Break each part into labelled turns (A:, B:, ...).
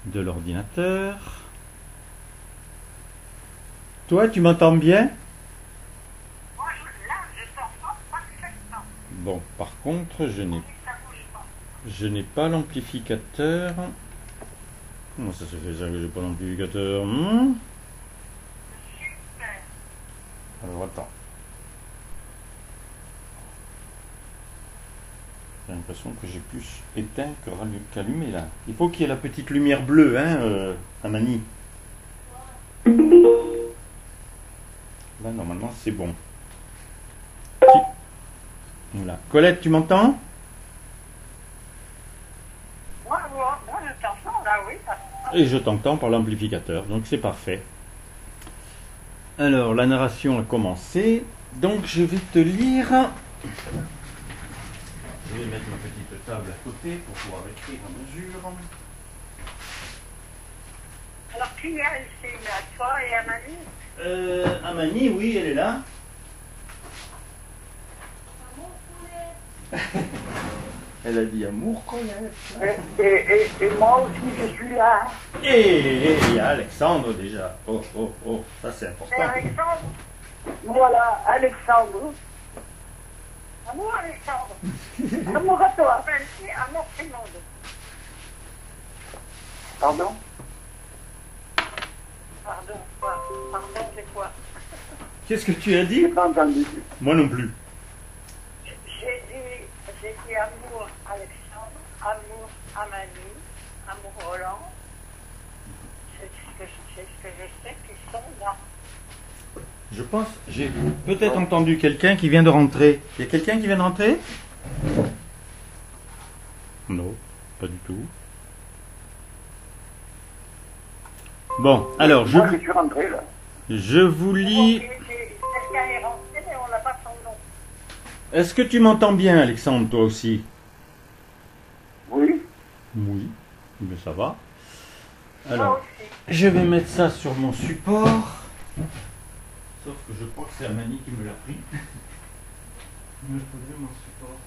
A: de l'ordinateur. Toi, tu m'entends bien?
B: Moi, là, je t'entends parfaitement.
A: Bon, par contre,
B: Ça bouge pas.
A: je n'ai pas l'amplificateur. Comment ça se fait ça que j'ai pas l'amplificateur?
B: Super.
A: Alors attends. J'ai l'impression que j'ai plus éteint qu'allumé là. Il faut qu'il y ait la petite lumière bleue, hein, Amani. Là, normalement, c'est bon. Voilà. Colette, tu m'entends?
B: Moi, je t'entends, là, oui.
A: Et je t'entends par l'amplificateur, donc c'est parfait. Alors, la narration a commencé. Donc, je vais te lire. Je vais mettre ma petite table à côté pour pouvoir écrire à mesure.
B: Alors, qui est ici, là? Toi et Amani?
A: Amani, oui, elle est là. Elle a dit amour, Colette.
B: Et moi aussi, je suis là.
A: Et il y a Alexandre déjà. Oh, oh, oh, ça c'est
B: C'est
A: important.
B: Alexandre. Voilà, Alexandre. Amour, Alexandre. Amour à toi. Merci, amour tout le monde. Pardon? Pardon, quoi? Pardon, c'est quoi?
A: Qu'est-ce que tu as dit?
B: J'ai pas entendu.
A: Moi non plus.
B: J'ai dit amour Alexandre, amour Amani, amour Roland. C'est ce que je sais qu'ils sont là.
A: Je pense, j'ai peut-être entendu quelqu'un qui vient de rentrer. Il y a quelqu'un qui vient de rentrer? Non, pas du tout. Bon, alors,
B: Moi, je suis rentré là.
A: je vous lis...
B: Quelqu'un est rentré, mais on n'a pas son nom.
A: Est-ce que tu m'entends bien, Alexandre, toi aussi?
B: Oui.
A: Oui, mais ça va.
B: Moi
A: Alors,
B: aussi.
A: je vais mettre ça sur mon support. Sauf que je crois que c'est Amani qui me l'a pris. Je me faisais mon support.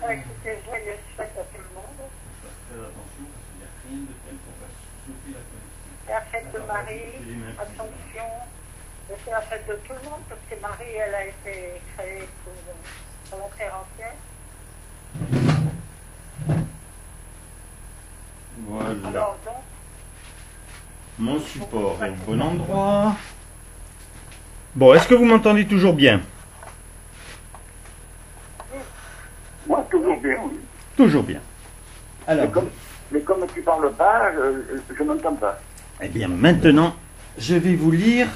B: Écoutez, joyeuse fête à tout le monde.
A: Faites attention parce qu'il n'y a rien de tel pour faire souffler la connexion.
B: C'est la fête de Marie, attention. Et c'est la fête de tout le monde, parce que Marie, elle a été créée pour la terre entière.
A: Voilà.
B: Alors donc,
A: Mon support est au bon endroit. Bon, est-ce que vous m'entendez toujours bien?
B: moi, toujours bien, oui.
A: Toujours bien. Alors,
B: Mais comme tu parles pas, je n'entends pas.
A: eh bien maintenant, je vais vous lire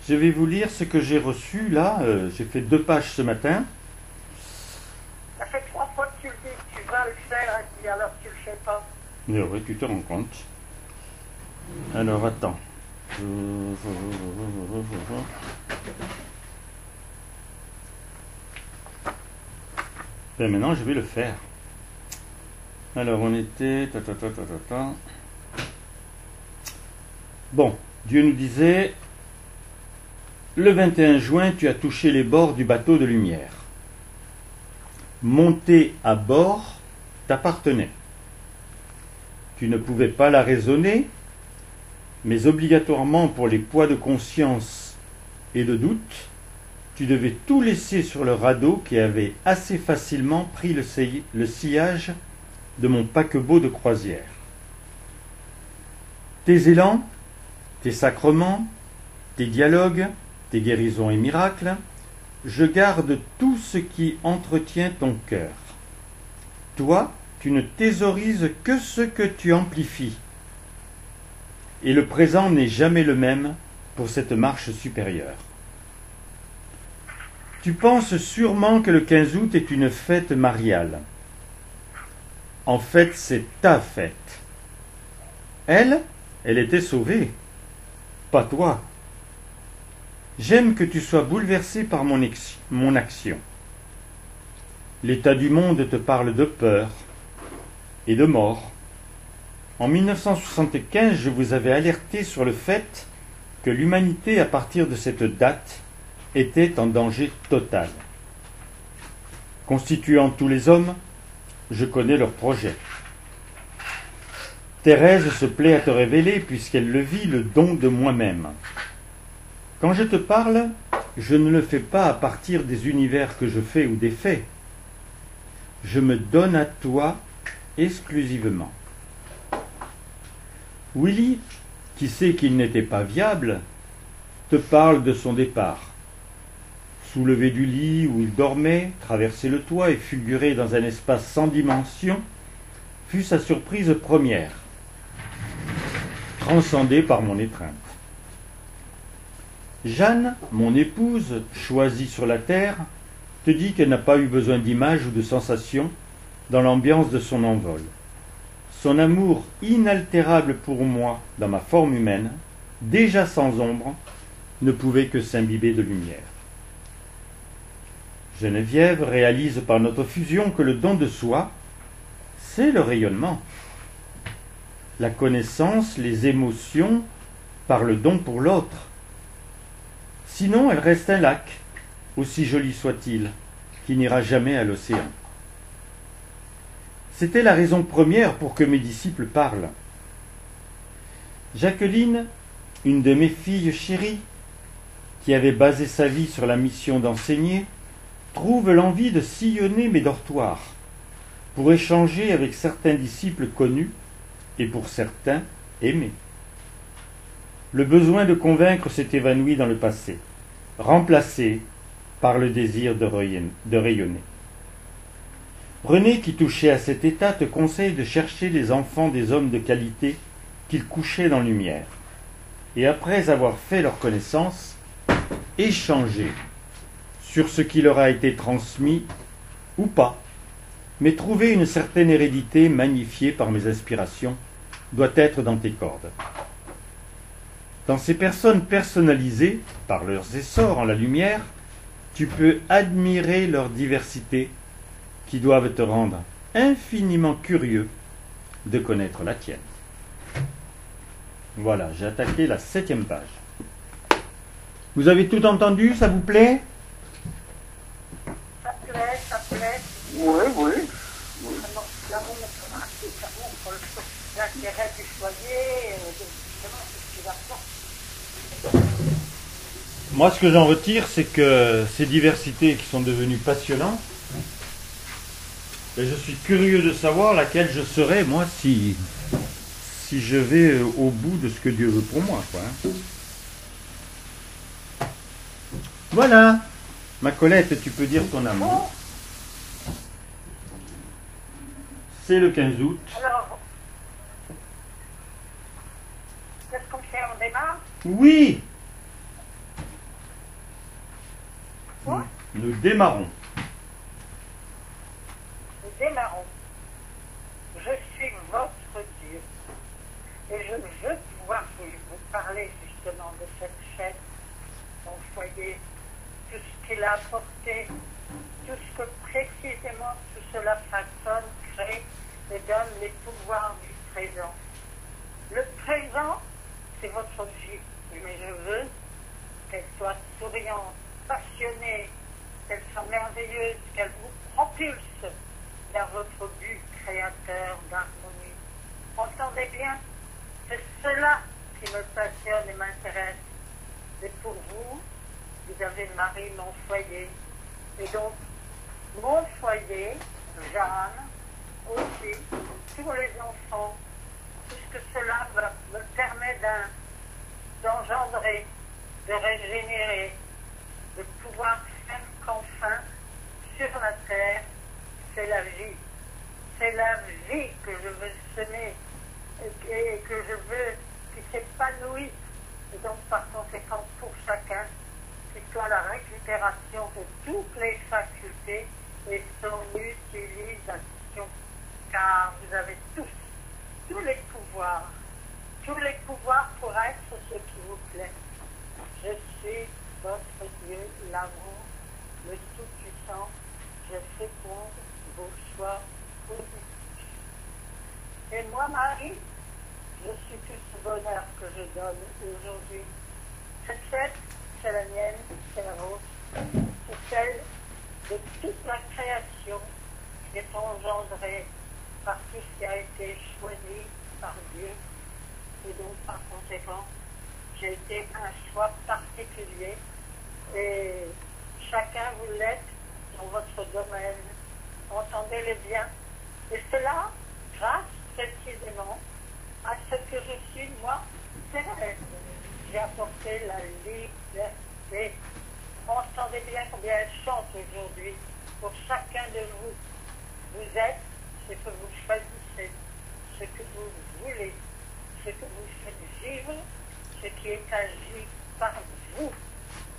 A: ce que j'ai reçu là. J'ai fait 2 pages ce matin.
B: Ça fait 3 fois que tu le dis que tu vas le faire, et puis alors tu le fais pas.
A: Mais oui, tu te rends compte. Alors, attends. Ben maintenant, je vais le faire. Alors, on était... Bon, Dieu nous disait, le 21 juin, tu as touché les bords du bateau de lumière. Monter à bord t'appartenait. Tu ne pouvais pas la raisonner, mais obligatoirement pour les poids de conscience et de doute, tu devais tout laisser sur le radeau qui avait assez facilement pris le sillage de mon paquebot de croisière. Tes élans, tes sacrements, tes dialogues, tes guérisons et miracles, je garde tout ce qui entretient ton cœur. Toi, tu ne thésaurises que ce que tu amplifies. Et le présent n'est jamais le même pour cette marche supérieure. Tu penses sûrement que le 15 août est une fête mariale. En fait, c'est ta fête. Elle était sauvée. Pas toi. J'aime que tu sois bouleversé par mon action. L'état du monde te parle de peur et de mort. En 1975, je vous avais alerté sur le fait que l'humanité, à partir de cette date, était en danger total. Constituant tous les hommes, je connais leurs projets. Thérèse se plaît à te révéler, puisqu'elle le vit, le don de moi-même. Quand je te parle, je ne le fais pas à partir des univers que je fais ou des faits. Je me donne à toi exclusivement. Willy, qui sait qu'il n'était pas viable, te parle de son départ. Soulevé du lit où il dormait, traverser le toit et fulgurer dans un espace sans dimension, fut sa surprise première, transcendée par mon étreinte. Jeanne, mon épouse, choisie sur la terre, te dit qu'elle n'a pas eu besoin d'images ou de sensations dans l'ambiance de son envol. Son amour inaltérable pour moi dans ma forme humaine, déjà sans ombre, ne pouvait que s'imbiber de lumière. Geneviève réalise par notre fusion que le don de soi, c'est le rayonnement. La connaissance, les émotions, par le don pour l'autre. Sinon, elle reste un lac, aussi joli soit-il, qui n'ira jamais à l'océan. C'était la raison première pour que mes disciples parlent. Jacqueline, une de mes filles chéries, qui avait basé sa vie sur la mission d'enseigner, trouve l'envie de sillonner mes dortoirs pour échanger avec certains disciples connus et pour certains aimés. Le besoin de convaincre s'est évanoui dans le passé, remplacé par le désir de rayonner. René, qui touchait à cet état, te conseille de chercher les enfants des hommes de qualité qu'il couchait dans lumière, et après avoir fait leur connaissance, échanger sur ce qui leur a été transmis ou pas, mais trouver une certaine hérédité magnifiée par mes inspirations doit être dans tes cordes. Dans ces personnes personnalisées, par leurs essors en la lumière, tu peux admirer leur diversité qui doivent te rendre infiniment curieux de connaître la tienne. Voilà, j'ai attaqué la 7e page. Vous avez tout entendu, ça vous plaît?
B: Ça plaît.
C: Oui, oui.
B: Ça montre l'intérêt du foyer, justement, c'est ce qui va faire.
A: Moi, ce que j'en retire, c'est que ces diversités qui sont devenues passionnantes, et je suis curieux de savoir laquelle je serai, moi, si je vais au bout de ce que Dieu veut pour moi, quoi. Voilà. Ma Colette, tu peux dire ton amour. C'est le 15 août.
B: Alors, qu'est-ce qu'on fait? On démarre?
A: Oui,
B: Quoi?
A: nous démarrons.
B: Nous démarrons. Je suis votre Dieu. Et je veux pouvoir vous parler justement de cette fête, mon foyer, tout ce qu'il a apporté, tout ce que précisément tout cela façonne, crée et donne les pouvoirs du présent. Le présent, c'est votre vie, mais je veux qu'elle soit souriante, passionnée, qu'elle soit merveilleuse, qu'elle vous propulse vers votre but créateur d'harmonie. Entendez bien, c'est cela qui me passionne et m'intéresse. Et pour vous, vous avez Marie, mon foyer. Et donc, mon foyer, Jeanne, aussi, tous les enfants, tout ce que cela me permet d'engendrer, de régénérer, de pouvoir faire qu'enfin, sur la terre, c'est la vie. C'est la vie que je veux semer et que je veux qui s'épanouisse. Et donc, par conséquent, pour chacun, c'est soit la récupération de toutes les facultés et son utilisation. Car vous avez tous les pouvoirs pour être ce qui vous plaît. Je suis votre Dieu, l'amour, le Tout-Puissant. Je féconde vos choix positifs. Et moi, Marie, je suis tout ce bonheur que je donne aujourd'hui. Cette fête, c'est la mienne, c'est la vôtre. C'est celle de toute la création qui est engendrée par tout ce qui a été choisi par Dieu. Et donc, par conséquent, j'ai été un choix particulier et chacun vous l'êtes dans votre domaine. Entendez-le bien. Et cela, grâce précisément à ce que je suis, moi, terrestre. J'ai apporté la liberté. Entendez bien combien elle chante aujourd'hui pour chacun de vous. Vous êtes ce que vous choisissez, ce que vous voulez, ce que vous faites vivre, ce qui est agi par vous.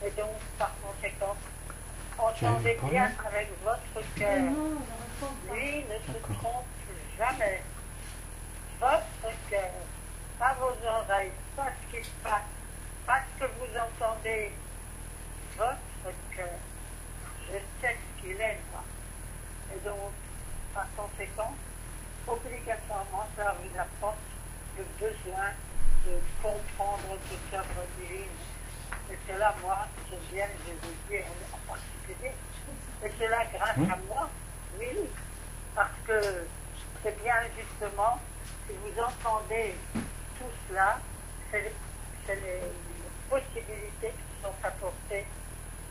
B: Et donc, par conséquent, entendez bien avec votre cœur. Lui ne se trompe jamais. Votre cœur, pas vos oreilles, pas ce qui se passe, pas ce que vous entendez. Votre cœur, je sais ce qu'il aime. Et donc, par conséquent, obligatoirement, cela vous apporte le besoin de comprendre toute œuvre divine. Et cela, moi, je viens de vous dire en particulier. Et cela grâce à moi, oui, parce que c'est bien justement, si vous entendez tout cela, c'est les possibilités qui sont apportées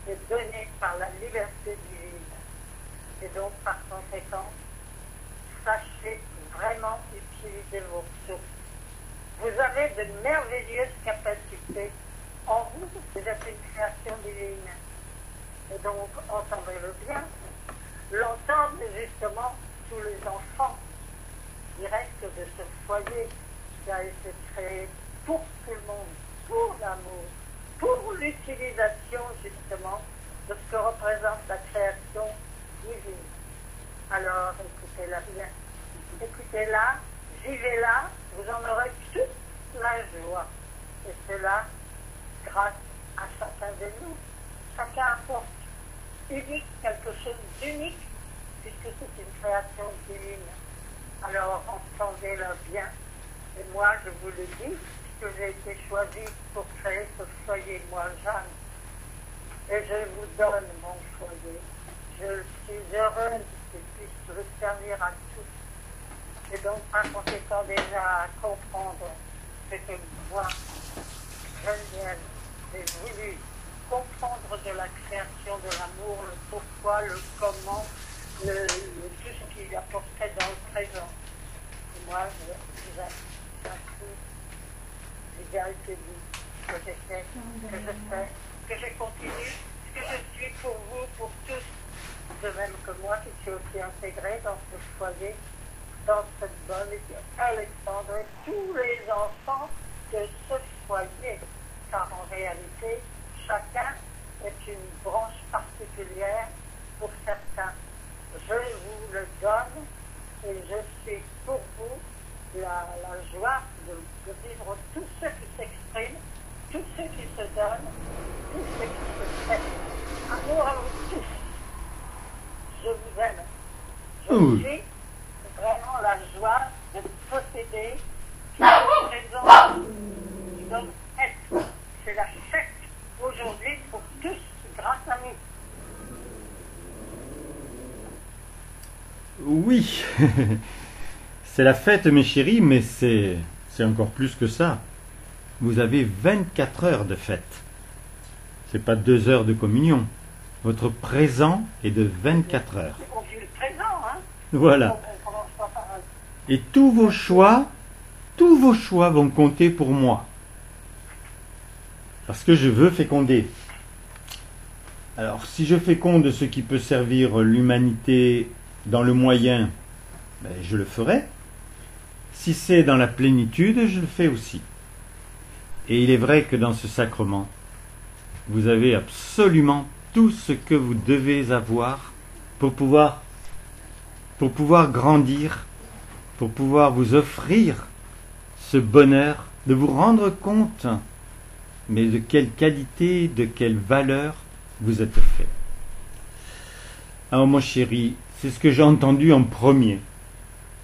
B: et données par la liberté divine. Et donc, par conséquent, sachez vraiment utiliser vos ressources. Vous avez de merveilleuses capacités en vous. Vous êtes une création divine. Et donc, entendez-le bien. L'entendent justement tous les enfants directs de ce foyer qui a été créé pour tout le monde, pour l'amour, pour l'utilisation justement de ce que représente la création divine. Alors, écoutez-la bien. Écoutez-la, vivez-la, vous en aurez toute la joie. Et cela, grâce à chacun de nous. Chacun apporte unique, quelque chose d'unique, puisque c'est une création divine. Alors, entendez-la bien. Et moi, je vous le dis, puisque j'ai été choisie pour créer ce foyer, moi, Jeanne. Et je vous donne mon foyer. Je suis heureuse qu'il puisse le servir à tous. Et donc, par conséquent, déjà à comprendre ce que moi, Geneviève, j'ai voulu comprendre de la création de l'amour, le pourquoi, le comment, tout ce qu'il apporterait dans le présent. Et moi, j'ai appris, j'ai été dit que j'ai fait, que je fais, que je continue, que je suis pour vous, pour tous. De même que moi qui suis aussi intégrée dans ce foyer, dans cette bonne Alexandre et tous les enfants de ce foyer. Car en réalité, chacun est une branche particulière pour certains. Je vous le donne et je suis pour vous la joie de vivre tout ce qui s'exprime, tout ce qui se donne, tout ce qui se fait. Amour à vous tous. Je vous aime. Je suis vraiment la joie de posséder la présence qui donne être. C'est la fête aujourd'hui pour tous grâce à nous.
A: Oui, c'est la fête, mes chéris, mais c'est encore plus que ça. Vous avez 24 heures de fête. C'est pas 2 heures de communion. Votre présent est de 24 heures.
B: On vit le présent, hein.
A: Voilà. Et tous vos choix vont compter pour moi. Parce que je veux féconder. Alors, si je féconde ce qui peut servir l'humanité dans le moyen, ben, je le ferai. Si c'est dans la plénitude, je le fais aussi. Et il est vrai que dans ce sacrement, vous avez absolument tout ce que vous devez avoir pour pouvoir grandir, pour pouvoir vous offrir ce bonheur, de vous rendre compte, mais de quelle qualité, de quelle valeur vous êtes fait. Alors mon chéri, c'est ce que j'ai entendu en premier,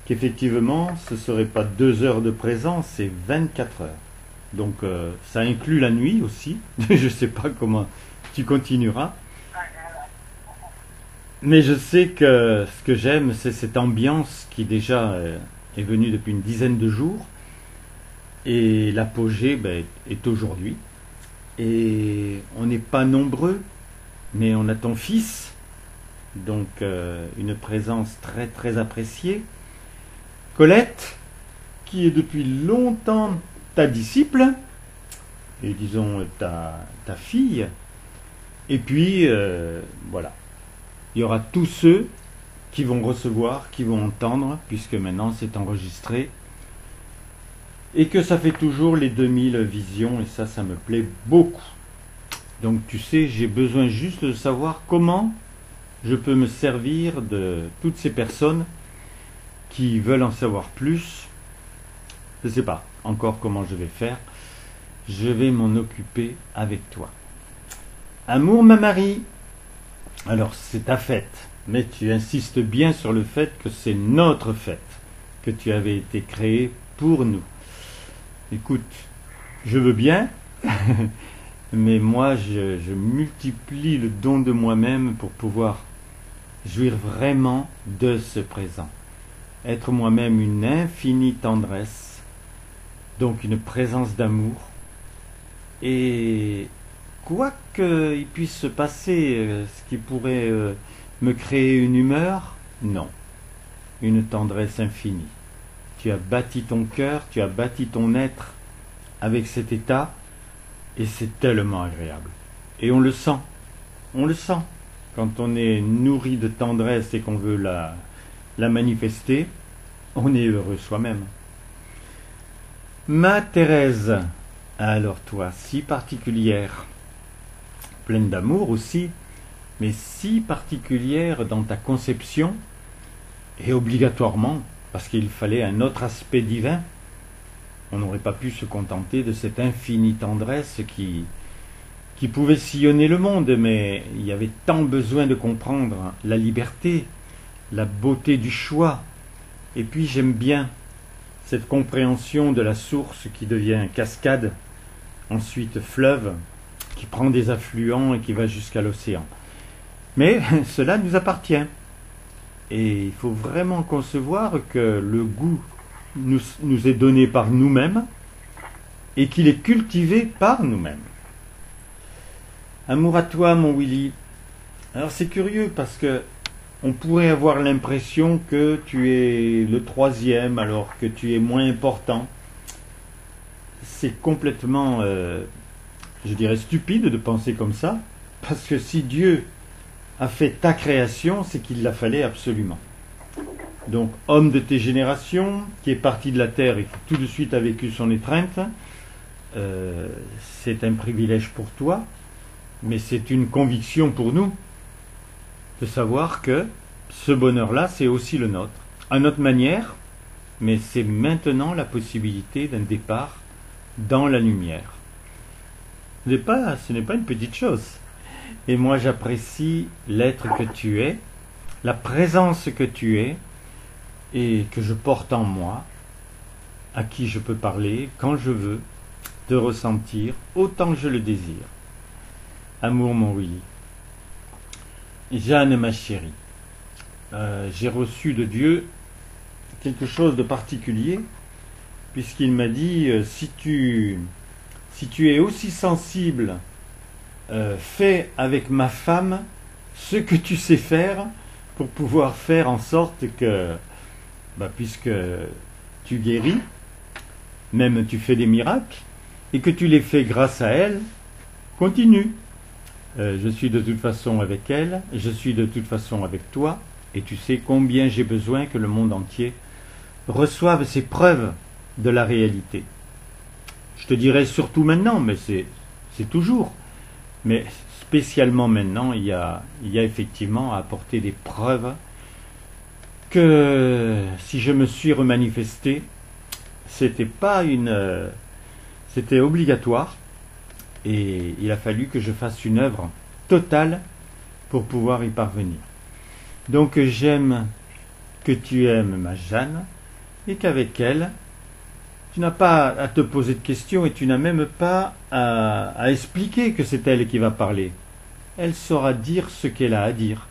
A: qu'effectivement ce ne serait pas 2 heures de présence, c'est 24 heures. Donc ça inclut la nuit aussi, je ne sais pas comment tu continueras. Mais je sais que ce que j'aime, c'est cette ambiance qui déjà est venue depuis une dizaine de jours. Et l'apogée est aujourd'hui. Et on n'est pas nombreux, mais on a ton fils, donc une présence très très appréciée. Colette, qui est depuis longtemps ta disciple, et disons ta fille. Et puis, voilà. Il y aura tous ceux qui vont recevoir, qui vont entendre, puisque maintenant c'est enregistré. Et que ça fait toujours les 2000 visions, et ça me plaît beaucoup. Donc tu sais, j'ai besoin juste de savoir comment je peux me servir de toutes ces personnes qui veulent en savoir plus. Je ne sais pas encore comment je vais faire. Je vais m'en occuper avec toi. Amour, ma Marie. Alors c'est ta fête, mais tu insistes bien sur le fait que c'est notre fête, que tu avais été créé pour nous. Écoute, je veux bien, mais moi je multiplie le don de moi-même pour pouvoir jouir vraiment de ce présent. Être moi-même une infinie tendresse, donc une présence d'amour. Et quoi qu'il puisse se passer, ce qui pourrait me créer une humeur, non. Une tendresse infinie. Tu as bâti ton cœur, tu as bâti ton être avec cet état, et c'est tellement agréable. Et on le sent. Quand on est nourri de tendresse et qu'on veut la manifester, on est heureux soi-même. Ma Thérèse, alors toi, si particulière, pleine d'amour aussi, mais si particulière dans ta conception, et obligatoirement, parce qu'il fallait un autre aspect divin, on n'aurait pas pu se contenter de cette infinie tendresse qui pouvait sillonner le monde, mais il y avait tant besoin de comprendre la liberté, la beauté du choix. Et puis j'aime bien cette compréhension de la source qui devient cascade, ensuite fleuve, qui prend des affluents et qui va jusqu'à l'océan. Mais cela nous appartient. Et il faut vraiment concevoir que le goût nous est donné par nous-mêmes et qu'il est cultivé par nous-mêmes. Amour à toi, mon Willy. Alors c'est curieux parce que on pourrait avoir l'impression que tu es le troisième alors que tu es moins important. C'est complètement, je dirais, stupide de penser comme ça, parce que si Dieu a fait ta création, c'est qu'il la fallait absolument. Donc, homme de tes générations, qui est parti de la terre et qui tout de suite a vécu son étreinte, c'est un privilège pour toi, mais c'est une conviction pour nous de savoir que ce bonheur-là, c'est aussi le nôtre, à notre manière, mais c'est maintenant la possibilité d'un départ dans la lumière. Ce n'est pas une petite chose. Et moi, j'apprécie l'être que tu es, la présence que tu es, et que je porte en moi, à qui je peux parler quand je veux, te ressentir autant que je le désire. Amour, mon Willy. Jeanne, ma chérie, j'ai reçu de Dieu quelque chose de particulier, puisqu'il m'a dit, si tu es aussi sensible, fais avec ma femme ce que tu sais faire pour pouvoir faire en sorte que, puisque tu guéris, même tu fais des miracles, et que tu les fais grâce à elle, continue. Je suis de toute façon avec elle, je suis de toute façon avec toi, et tu sais combien j'ai besoin que le monde entier reçoive ces preuves de la réalité. Je te dirais surtout maintenant, mais c'est toujours. Mais spécialement maintenant, il y a effectivement à apporter des preuves que si je me suis remanifesté, c'était obligatoire, et il a fallu que je fasse une œuvre totale pour pouvoir y parvenir. Donc j'aime que tu aimes ma Jeanne, et qu'avec elle, tu n'as pas à te poser de questions, et tu n'as même pas à expliquer que c'est elle qui va parler. Elle saura dire ce qu'elle a à dire.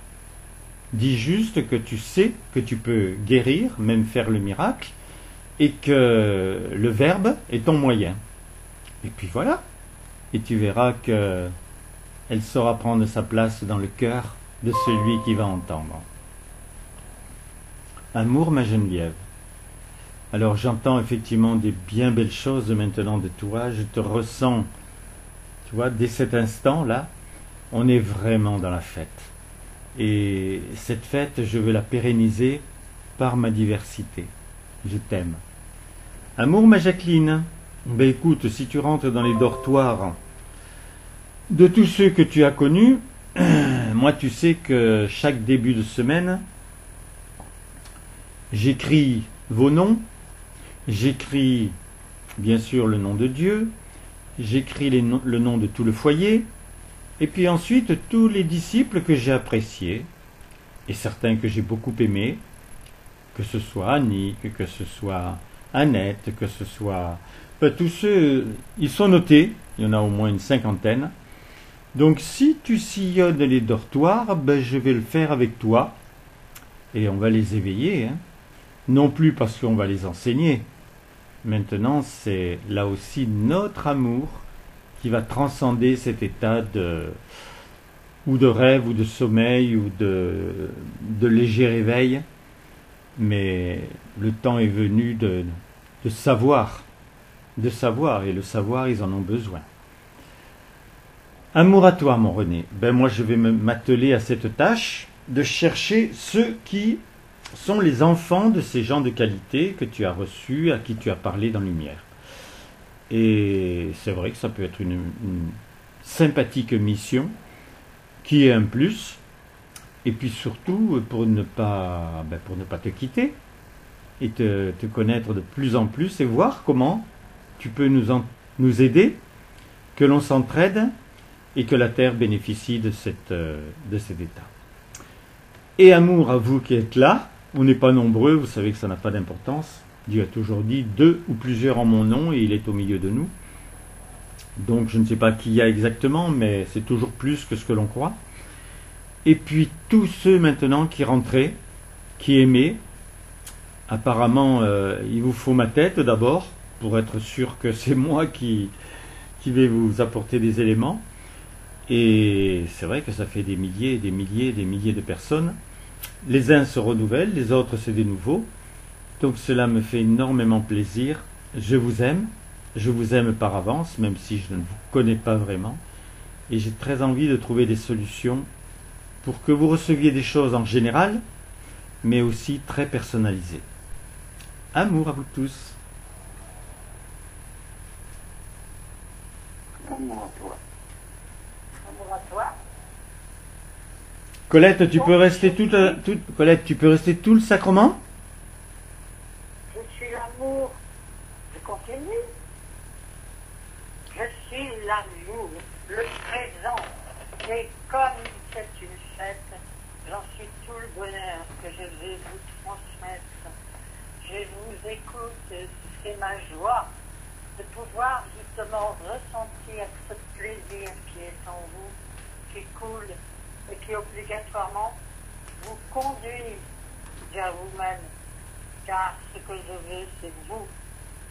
A: Dis juste que tu sais que tu peux guérir, même faire le miracle, et que le Verbe est ton moyen. Et puis voilà. Et tu verras que elle saura prendre sa place dans le cœur de celui qui va entendre. Amour, ma Geneviève. Alors j'entends effectivement des bien belles choses maintenant de toi. Je te ressens, tu vois, dès cet instant-là, on est vraiment dans la fête. Et cette fête, je veux la pérenniser par ma diversité. Je t'aime. Amour, ma Jacqueline. Ben écoute, si tu rentres dans les dortoirs de tous ceux que tu as connus, moi tu sais que chaque début de semaine, j'écris vos noms, j'écris bien sûr le nom de Dieu, j'écris le nom de tout le foyer, et puis ensuite tous les disciples que j'ai appréciés, et certains que j'ai beaucoup aimés, que ce soit Annick, que ce soit Annette, que ce soit... tous ceux, ils sont notés, il y en a au moins une cinquantaine. Donc si tu sillonnes les dortoirs, ben, je vais le faire avec toi, et on va les éveiller, hein. Non plus parce qu'on va les enseigner. Maintenant, c'est là aussi notre amour qui va transcender cet état ou de rêve, ou de sommeil, ou de léger réveil. Mais le temps est venu de savoir, et le savoir, ils en ont besoin. Amour à toi, mon René. Ben moi, je vais m'atteler à cette tâche de chercher ceux qui sont les enfants de ces gens de qualité que tu as reçus, à qui tu as parlé dans Lumière. Et c'est vrai que ça peut être une sympathique mission qui est un plus, et puis surtout pour ne pas te quitter et te connaître de plus en plus et voir comment tu peux nous aider, que l'on s'entraide et que la Terre bénéficie de cet état. Et amour à vous qui êtes là. On n'est pas nombreux, vous savez que ça n'a pas d'importance. Dieu a toujours dit 2 ou plusieurs en mon nom et il est au milieu de nous. Donc je ne sais pas qui il y a exactement, mais c'est toujours plus que ce que l'on croit. Et puis tous ceux maintenant qui rentraient, qui aimaient, apparemment il vous faut ma tête d'abord, pour être sûr que c'est moi qui vais vous apporter des éléments. Et c'est vrai que ça fait des milliers, des milliers, des milliers de personnes. Les uns se renouvellent, les autres c'est des nouveaux. Donc cela me fait énormément plaisir. Je vous aime par avance, même si je ne vous connais pas vraiment. Et j'ai très envie de trouver des solutions pour que vous receviez des choses en général, mais aussi très personnalisées. Amour à vous tous.
B: Amour à toi. Amour à toi.
A: Colette, tu peux rester Colette, tu peux rester tout le sacrement?
B: Je suis l'amour. Je continue. Je suis l'amour, le présent. Et comme c'est une fête, j'en suis tout le bonheur que je vais vous transmettre. Je vous écoute, c'est ma joie de pouvoir justement ressentir ce plaisir qui est en vous, qui coule et qui obligatoirement vous conduit vers vous-même. Car ce que je veux, c'est vous.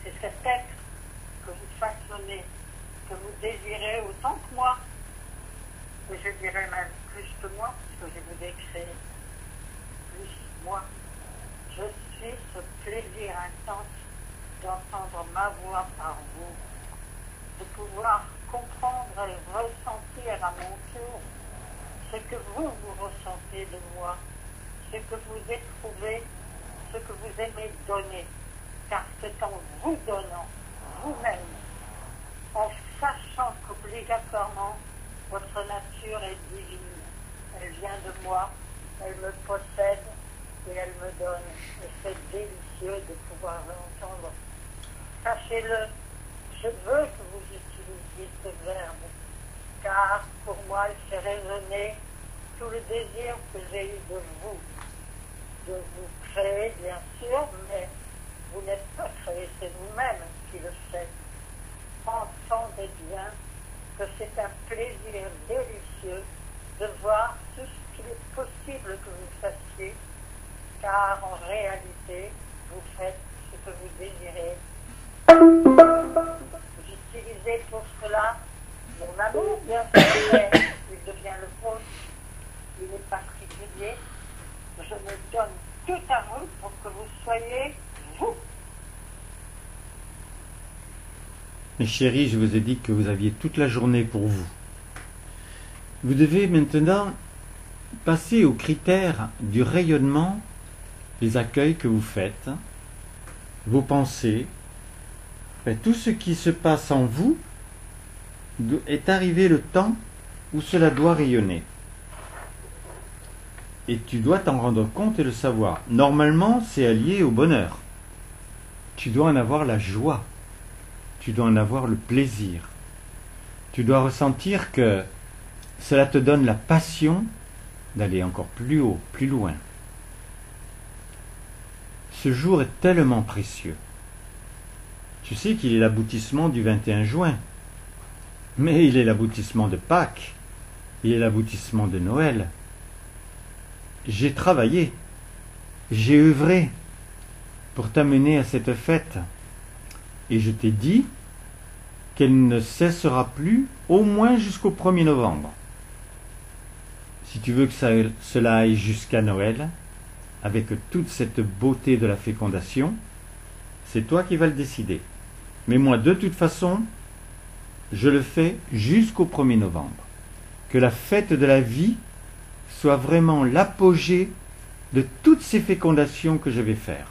B: C'est cet être que vous façonnez, que vous désirez autant que moi. Et je dirais même plus que moi, parce que je vous ai créé. Plus moi. Je suis ce plaisir intense d'entendre ma voix par vous, de pouvoir comprendre et ressentir à mon tour ce que vous ressentez de moi, ce que vous éprouvez, ce que vous aimez donner, car c'est en vous donnant, vous-même, en sachant qu'obligatoirement, votre nature est divine. Elle vient de moi, elle me possède et elle me donne. Et c'est délicieux de pouvoir l'entendre. Sachez-le, je veux que vous utilisiez ce verbe, car pour moi, il fait résonner tout le désir que j'ai eu de vous créer, bien sûr, mais vous n'êtes pas créé, c'est vous-même qui le faites. Entendez bien que c'est un plaisir délicieux de voir tout ce qu'il est possible que vous fassiez, car en réalité, vous faites ce que vous désirez. J'utilisais pour cela mon amour, bien sûr, mais il devient le vôtre. Il est particulier. Je me donne tout à vous pour que vous soyez vous.
A: Mes chéris, je vous ai dit que vous aviez toute la journée pour vous. Vous devez maintenant passer aux critères du rayonnement, les accueils que vous faites, vos pensées, tout ce qui se passe en vous, est arrivé le temps où cela doit rayonner. Et tu dois t'en rendre compte et le savoir. Normalement, c'est allié au bonheur. Tu dois en avoir la joie. Tu dois en avoir le plaisir. Tu dois ressentir que cela te donne la passion d'aller encore plus haut, plus loin. Ce jour est tellement précieux. Tu sais qu'il est l'aboutissement du 21 juin. Mais il est l'aboutissement de Pâques. Il est l'aboutissement de Noël. J'ai travaillé. J'ai œuvré pour t'amener à cette fête. Et je t'ai dit qu'elle ne cessera plus au moins jusqu'au 1er novembre. Si tu veux que cela aille jusqu'à Noël, avec toute cette beauté de la fécondation, c'est toi qui vas le décider. Mais moi, de toute façon, je le fais jusqu'au 1er novembre. Que la fête de la vie soit vraiment l'apogée de toutes ces fécondations que je vais faire.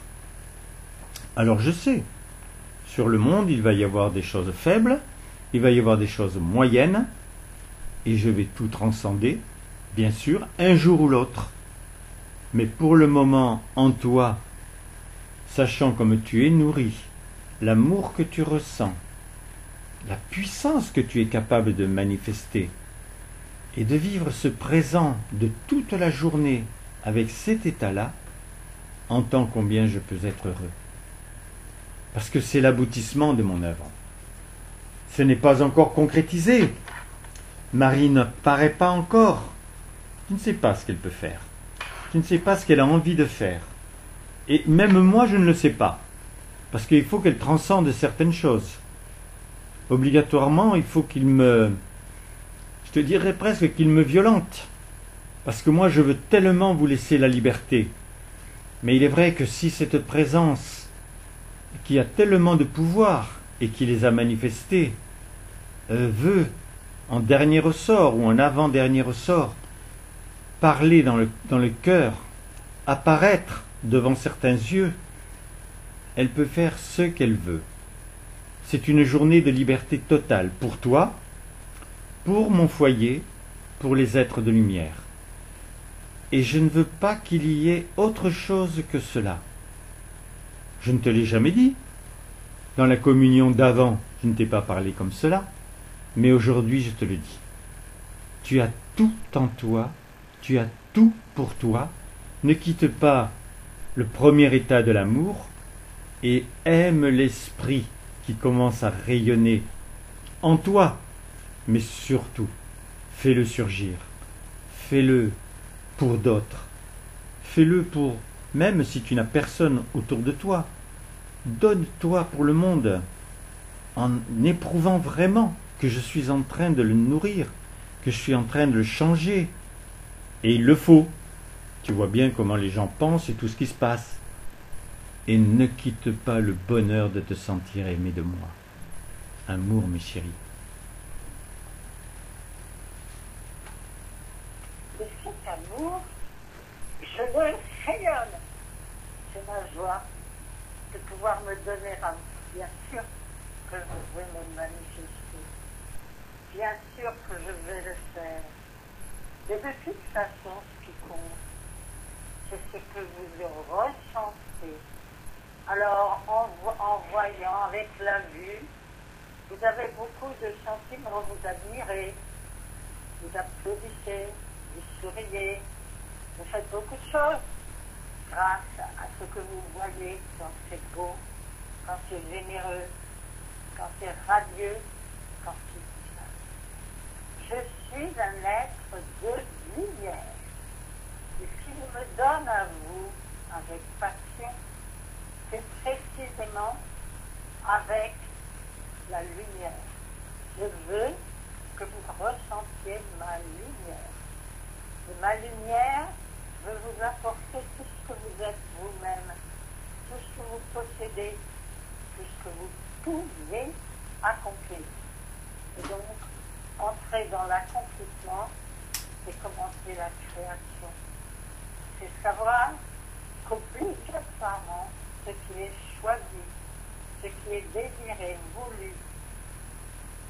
A: Alors je sais, sur le monde, il va y avoir des choses faibles, il va y avoir des choses moyennes, et je vais tout transcender, bien sûr, un jour ou l'autre. Mais pour le moment, en toi, sachant comme tu es nourri, l'amour que tu ressens, la puissance que tu es capable de manifester, et de vivre ce présent de toute la journée avec cet état-là, entends combien je peux être heureux. Parce que c'est l'aboutissement de mon œuvre. Ce n'est pas encore concrétisé. Marie ne paraît pas encore. Tu ne sais pas ce qu'elle peut faire. Tu ne sais pas ce qu'elle a envie de faire. Et même moi, je ne le sais pas. Parce qu'il faut qu'elle transcende certaines choses. Obligatoirement, il faut je te dirais presque qu'il me violente. Parce que moi, je veux tellement vous laisser la liberté. Mais il est vrai que si cette présence, qui a tellement de pouvoir et qui les a manifestés, veut, en dernier ressort ou en avant-dernier ressort, parler dans le cœur, apparaître devant certains yeux, elle peut faire ce qu'elle veut. C'est une journée de liberté totale pour toi, pour mon foyer, pour les êtres de lumière. Et je ne veux pas qu'il y ait autre chose que cela. Je ne te l'ai jamais dit. Dans la communion d'avant, je ne t'ai pas parlé comme cela, mais aujourd'hui je te le dis. Tu as tout en toi, tu as tout pour toi. Ne quitte pas le premier état de l'amour et aime l'esprit qui commence à rayonner en toi, mais surtout, fais-le surgir. Fais-le pour d'autres. Fais-le pour, même si tu n'as personne autour de toi, donne-toi pour le monde, en éprouvant vraiment que je suis en train de le nourrir, que je suis en train de le changer. Et il le faut. Tu vois bien comment les gens pensent et tout ce qui se passe. Et ne quitte pas le bonheur de te sentir aimé de moi. Amour, mes chéris.
B: De cet amour, je le rayonne. C'est ma joie de pouvoir me donner à vous. Bien sûr que je vais me manifester. Bien sûr que je vais le faire. Mais de toute façon, ce qui compte, c'est ce que vous ressentez. Alors, en voyant avec la vue, vous avez beaucoup de sentiments, vous admirez, vous applaudissez, vous souriez, vous faites beaucoup de choses grâce à ce que vous voyez quand c'est beau, quand c'est généreux, quand c'est radieux, quand c'est puissant. Je suis un être de lumière. me donne à vous avec passion, c'est précisément avec la lumière. Je veux que vous ressentiez ma lumière. Et ma lumière veut vous apporter tout ce que vous êtes vous-même, tout ce que vous possédez, tout ce que vous pouviez accomplir. Et donc, entrer dans l'accomplissement, c'est commencer la création. C'est savoir qu'obligatoirement, ce qui est choisi, ce qui est désiré, voulu,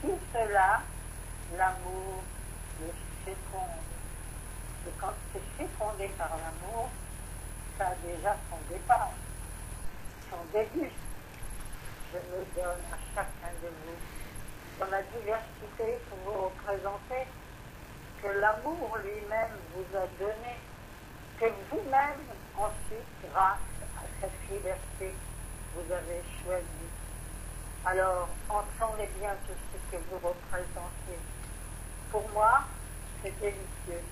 B: tout cela, l'amour le féconde. Et quand c'est fécondé par l'amour, ça a déjà son départ, son début. Je me donne à chacun de vous, dans la diversité que vous représentez, que l'amour lui-même vous a donné, que vous-même, ensuite, grâce à cette liberté, vous avez choisi. Alors, entendez bien tout ce que vous représentez. Pour moi, c'est délicieux,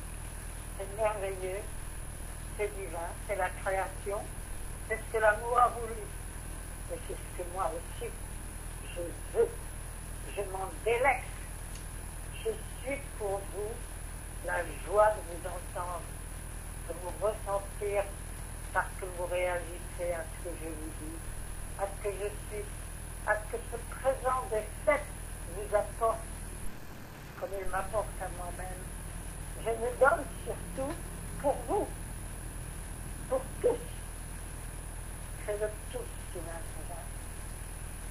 B: c'est merveilleux, c'est divin, c'est la création, c'est ce que l'amour a voulu. Et c'est ce que moi aussi, je veux, je m'en délecte. Je suis pour vous la joie de vous entendre, de vous ressentir parce que vous réagissez à ce que je vous dis, à ce que je suis, à ce que ce présent des fêtes vous apporte, comme il m'apporte à moi-même. Je me donne surtout pour vous, pour tous. C'est le tous qui m'intéresse,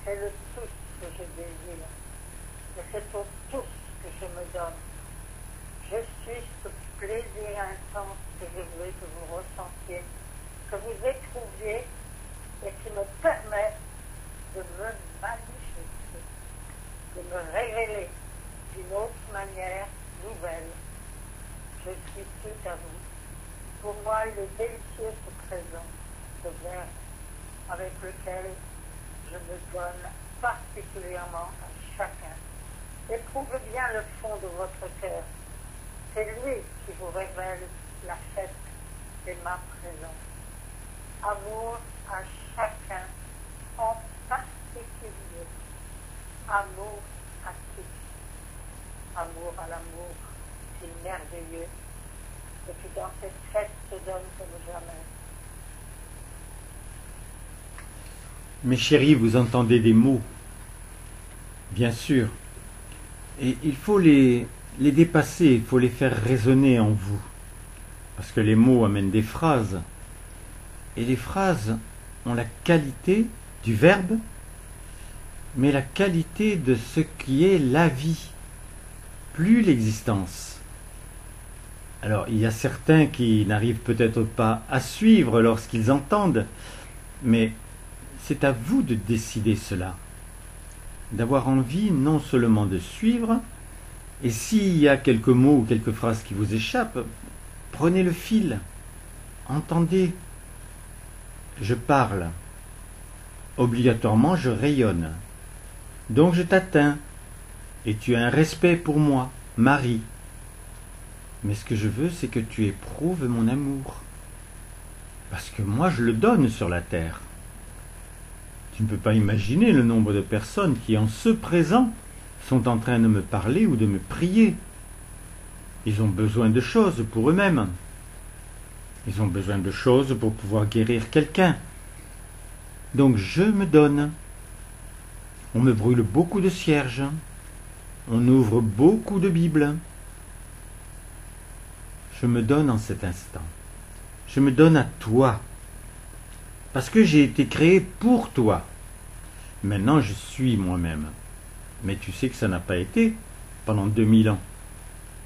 B: c'est le tous que je désire, et c'est pour tous que je me donne. Je suis ce plaisir intense que je veux que vous ressentiez, que vous éprouviez et qui me permet de me manifester, de me révéler d'une autre manière nouvelle. Je suis tout à vous. Pour moi, il est délicieux ce présent, ce verbe avec lequel je me donne particulièrement à chacun. Éprouvez bien le fond de votre cœur. C'est lui qui vous révèle la fête et ma présence. Amour à chacun en particulier. Amour à tous. Amour à l'amour, c'est merveilleux. Et qui dans cette fête se donne comme jamais.
A: Mes chéris, vous entendez des mots, bien sûr, et il faut les dépasser, il faut les faire résonner en vous, parce que les mots amènent des phrases, et les phrases ont la qualité du verbe, mais la qualité de ce qui est la vie, plus l'existence. Alors, il y a certains qui n'arrivent peut-être pas à suivre lorsqu'ils entendent, mais c'est à vous de décider cela, d'avoir envie non seulement de suivre, et s'il y a quelques mots ou quelques phrases qui vous échappent, prenez le fil, entendez. Je parle, obligatoirement je rayonne, donc je t'atteins, et tu as un respect pour moi, Marie. Mais ce que je veux, c'est que tu éprouves mon amour, parce que moi je le donne sur la terre. Tu ne peux pas imaginer le nombre de personnes qui, en ce présent, sont en train de me parler ou de me prier. Ils ont besoin de choses pour eux-mêmes. Ils ont besoin de choses pour pouvoir guérir quelqu'un. Donc je me donne. On me brûle beaucoup de cierges. On ouvre beaucoup de Bibles. Je me donne en cet instant. Je me donne à toi. Parce que j'ai été créé pour toi. Maintenant, je suis moi-même. Mais tu sais que ça n'a pas été pendant 2000 ans.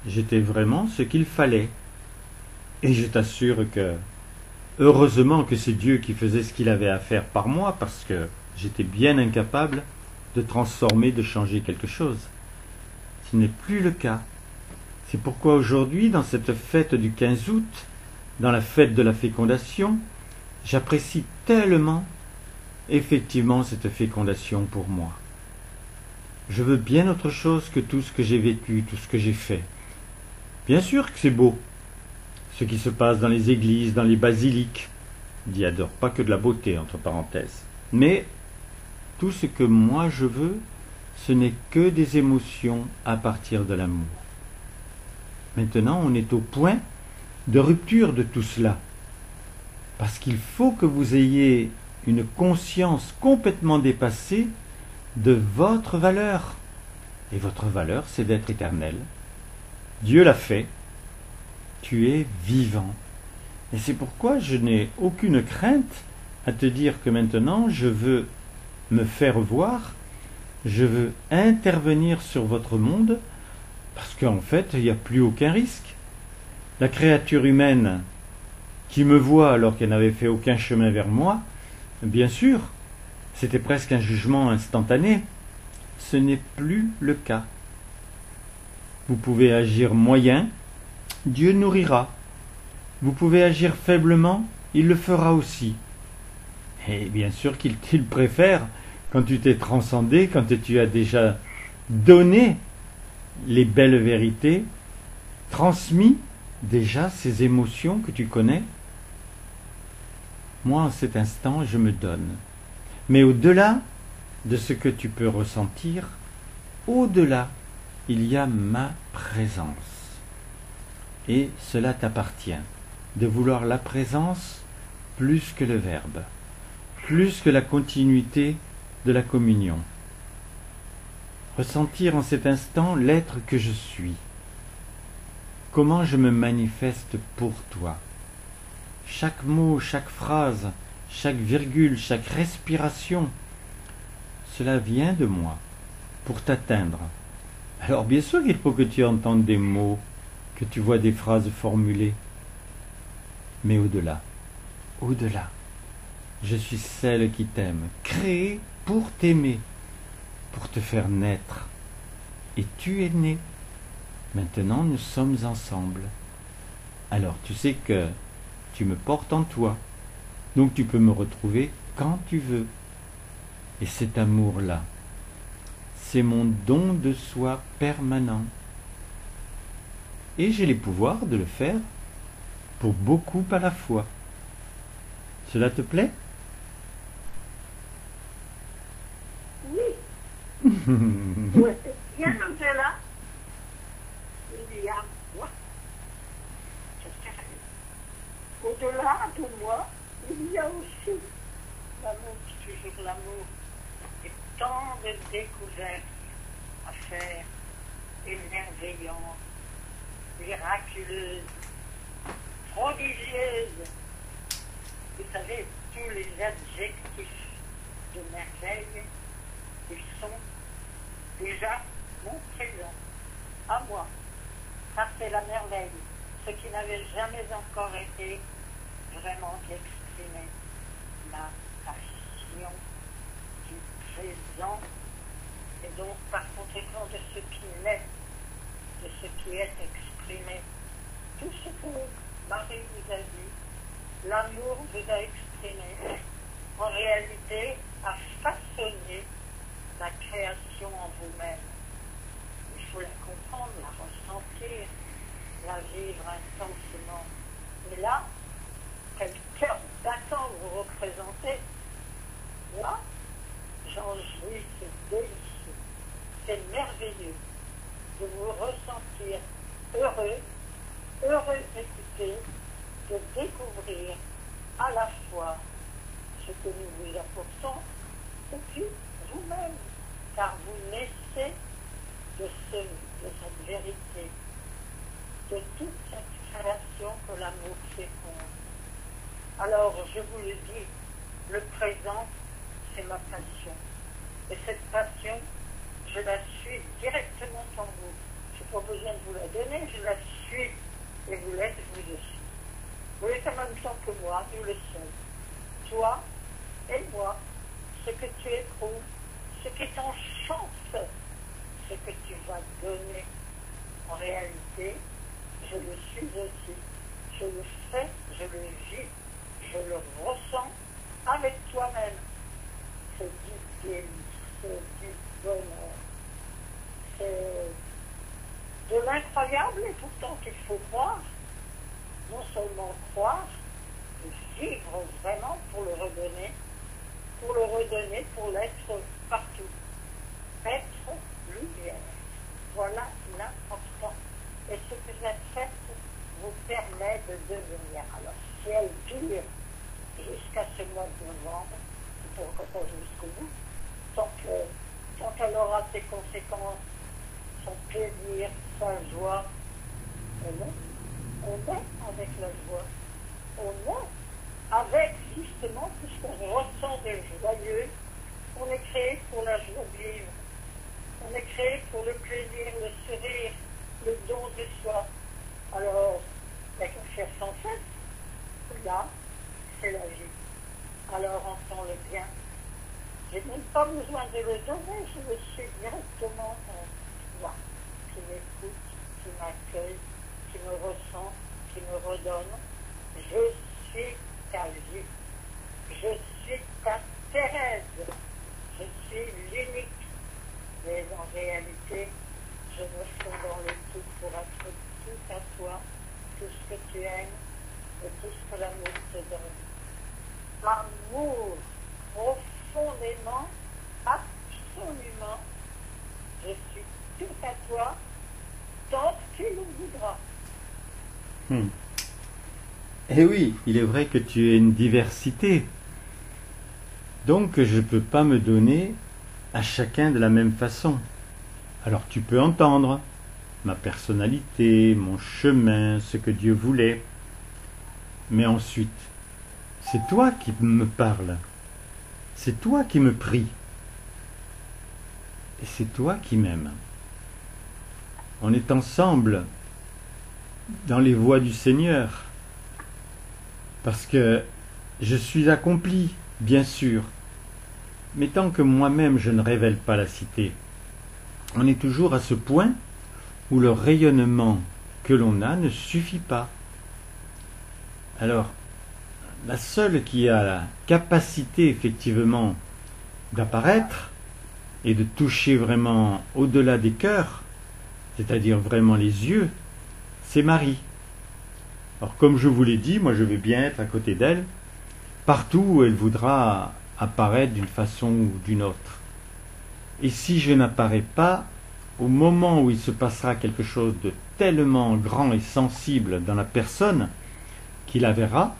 A: J'étais vraiment ce qu'il fallait. Et je t'assure que, heureusement que c'est Dieu qui faisait ce qu'il avait à faire par moi, parce que j'étais bien incapable de transformer, de changer quelque chose. Ce n'est plus le cas. C'est pourquoi aujourd'hui, dans cette fête du 15 août, dans la fête de la fécondation, j'apprécie tellement, effectivement, cette fécondation pour moi. Je veux bien autre chose que tout ce que j'ai vécu, tout ce que j'ai fait. Bien sûr que c'est beau. ce qui se passe dans les églises, dans les basiliques. Dieu adore pas que de la beauté, entre parenthèses. Mais tout ce que moi je veux, ce n'est que des émotions à partir de l'amour. Maintenant, on est au point de rupture de tout cela. Parce qu'il faut que vous ayez une conscience complètement dépassée de votre valeur. Et votre valeur, c'est d'être éternel. Dieu l'a fait. Tu es vivant. Et c'est pourquoi je n'ai aucune crainte à te dire que maintenant, je veux me faire voir, je veux intervenir sur votre monde, parce qu'en fait, il n'y a plus aucun risque. La créature humaine qui me voit alors qu'elle n'avait fait aucun chemin vers moi, bien sûr, c'était presque un jugement instantané. Ce n'est plus le cas. Vous pouvez agir moyen, Dieu nourrira. Vous pouvez agir faiblement, il le fera aussi. Et bien sûr qu'il préfère, quand tu t'es transcendé, quand tu as déjà donné les belles vérités, transmis déjà ces émotions que tu connais. Moi, en cet instant, je me donne. Mais au-delà de ce que tu peux ressentir, au-delà, il y a ma présence. Et cela t'appartient, de vouloir la présence plus que le verbe, plus que la continuité de la communion. Ressentir en cet instant l'être que je suis. Comment je me manifeste pour toi. Chaque mot, chaque phrase, chaque virgule, chaque respiration, cela vient de moi pour t'atteindre. Alors bien sûr qu'il faut que tu entendes des mots, que tu vois des phrases formulées. Mais au-delà, au-delà, je suis celle qui t'aime, créée pour t'aimer, pour te faire naître. Et tu es né. Maintenant, nous sommes ensemble. Alors, tu sais que tu me portes en toi. Donc, tu peux me retrouver quand tu veux. Et cet amour-là, c'est mon don de soi permanent. Et j'ai les pouvoirs de le faire pour beaucoup à la fois. Cela te plaît?
B: Oui. Ouais. Il y a un peu là. Il y a moi. Au-delà de moi, il y a aussi l'amour, toujours l'amour. Et tant de découvertes à faire, émerveillantes, miraculeuses, prodigieuses. Vous savez, tous les adjectifs de merveille, ils sont déjà mon présent, à moi. Ça, c'est la merveille. Ce qui n'avait jamais encore été vraiment exprimé. Ma passion du présent, et donc par conséquent de ce qui naît, de ce qui est exprimé. Tout ce que Marie vous a dit, l'amour vous a exprimé, en réalité a façonné la création en vous-même. Il faut la comprendre, la ressentir, la vivre intensément. Et là, quel cœur battant vous représentez. Moi, j'en jouis, c'est délicieux, c'est merveilleux de vous ressentir heureux d'écouter, de découvrir à la fois ce que nous vous apportons et puis vous-même, car vous naissez de cette vérité, de toute cette création que l'amour féconde. Alors, je vous le dis, le présent, c'est ma passion. Et cette passion, je la suis directement en vous. Je n'ai pas besoin de vous la donner, je la suis. Et vous l'êtes vous aussi. Vous êtes en même temps que moi, nous le sommes. Toi et moi, ce que tu éprouves, ce qui t'enchante, ce que tu vas donner. En réalité, je le suis aussi. Je le fais, je le vis, je le ressens avec toi-même. C'est du délice, c'est du bonheur. C'est de l'incroyable et pourtant qu'il faut croire. non seulement croire, mais vivre vraiment pour le redonner, pour l'être partout. Être lumière. Voilà l'important. Et ce que j'accepte vous permet de devenir. Alors, si elle dure jusqu'à ce mois de novembre, pourquoi pas jusqu'au bout, tant qu'elle aura ses conséquences, son plaisir, sa joie, on est avec la joie. On est avec justement tout ce qu'on ressent de joyeux. On est créé pour la joie de vivre. On est créé pour le plaisir, le sourire, le don de soi. Alors, il n'y a qu'à faire sans cesse. Là, c'est la vie. Alors, on sent le bien. Je n'ai même pas besoin de le donner, je le sais directement en moi, qui m'écoute, qui m'accueille, qui me ressent, qui me redonne. Je suis ta vie. Je suis ta Thérèse. Je suis l'unique. Mais en réalité, je me fonds dans le tout pour être tout à toi, tout ce que tu aimes et tout ce que l'amour te donne. L'amour, profondément, absolument, je suis tout à toi, tant que tu le voudras.
A: Eh oui, il est vrai que tu es une diversité. Donc je ne peux pas me donner à chacun de la même façon. Alors tu peux entendre ma personnalité, mon chemin, ce que Dieu voulait. Mais ensuite, c'est toi qui me parles. C'est toi qui me pries. Et c'est toi qui m'aimes. On est ensemble dans les voies du Seigneur. Parce que je suis accompli, bien sûr. Mais tant que moi-même je ne révèle pas la cité, on est toujours à ce point où le rayonnement que l'on a ne suffit pas. Alors, la seule qui a la capacité effectivement d'apparaître et de toucher vraiment au-delà des cœurs, c'est-à-dire vraiment les yeux, c'est Marie. Alors comme je vous l'ai dit, moi je vais bien être à côté d'elle, partout où elle voudra apparaître d'une façon ou d'une autre. Et si je n'apparais pas, au moment où il se passera quelque chose de tellement grand et sensible dans la personne qui la verra,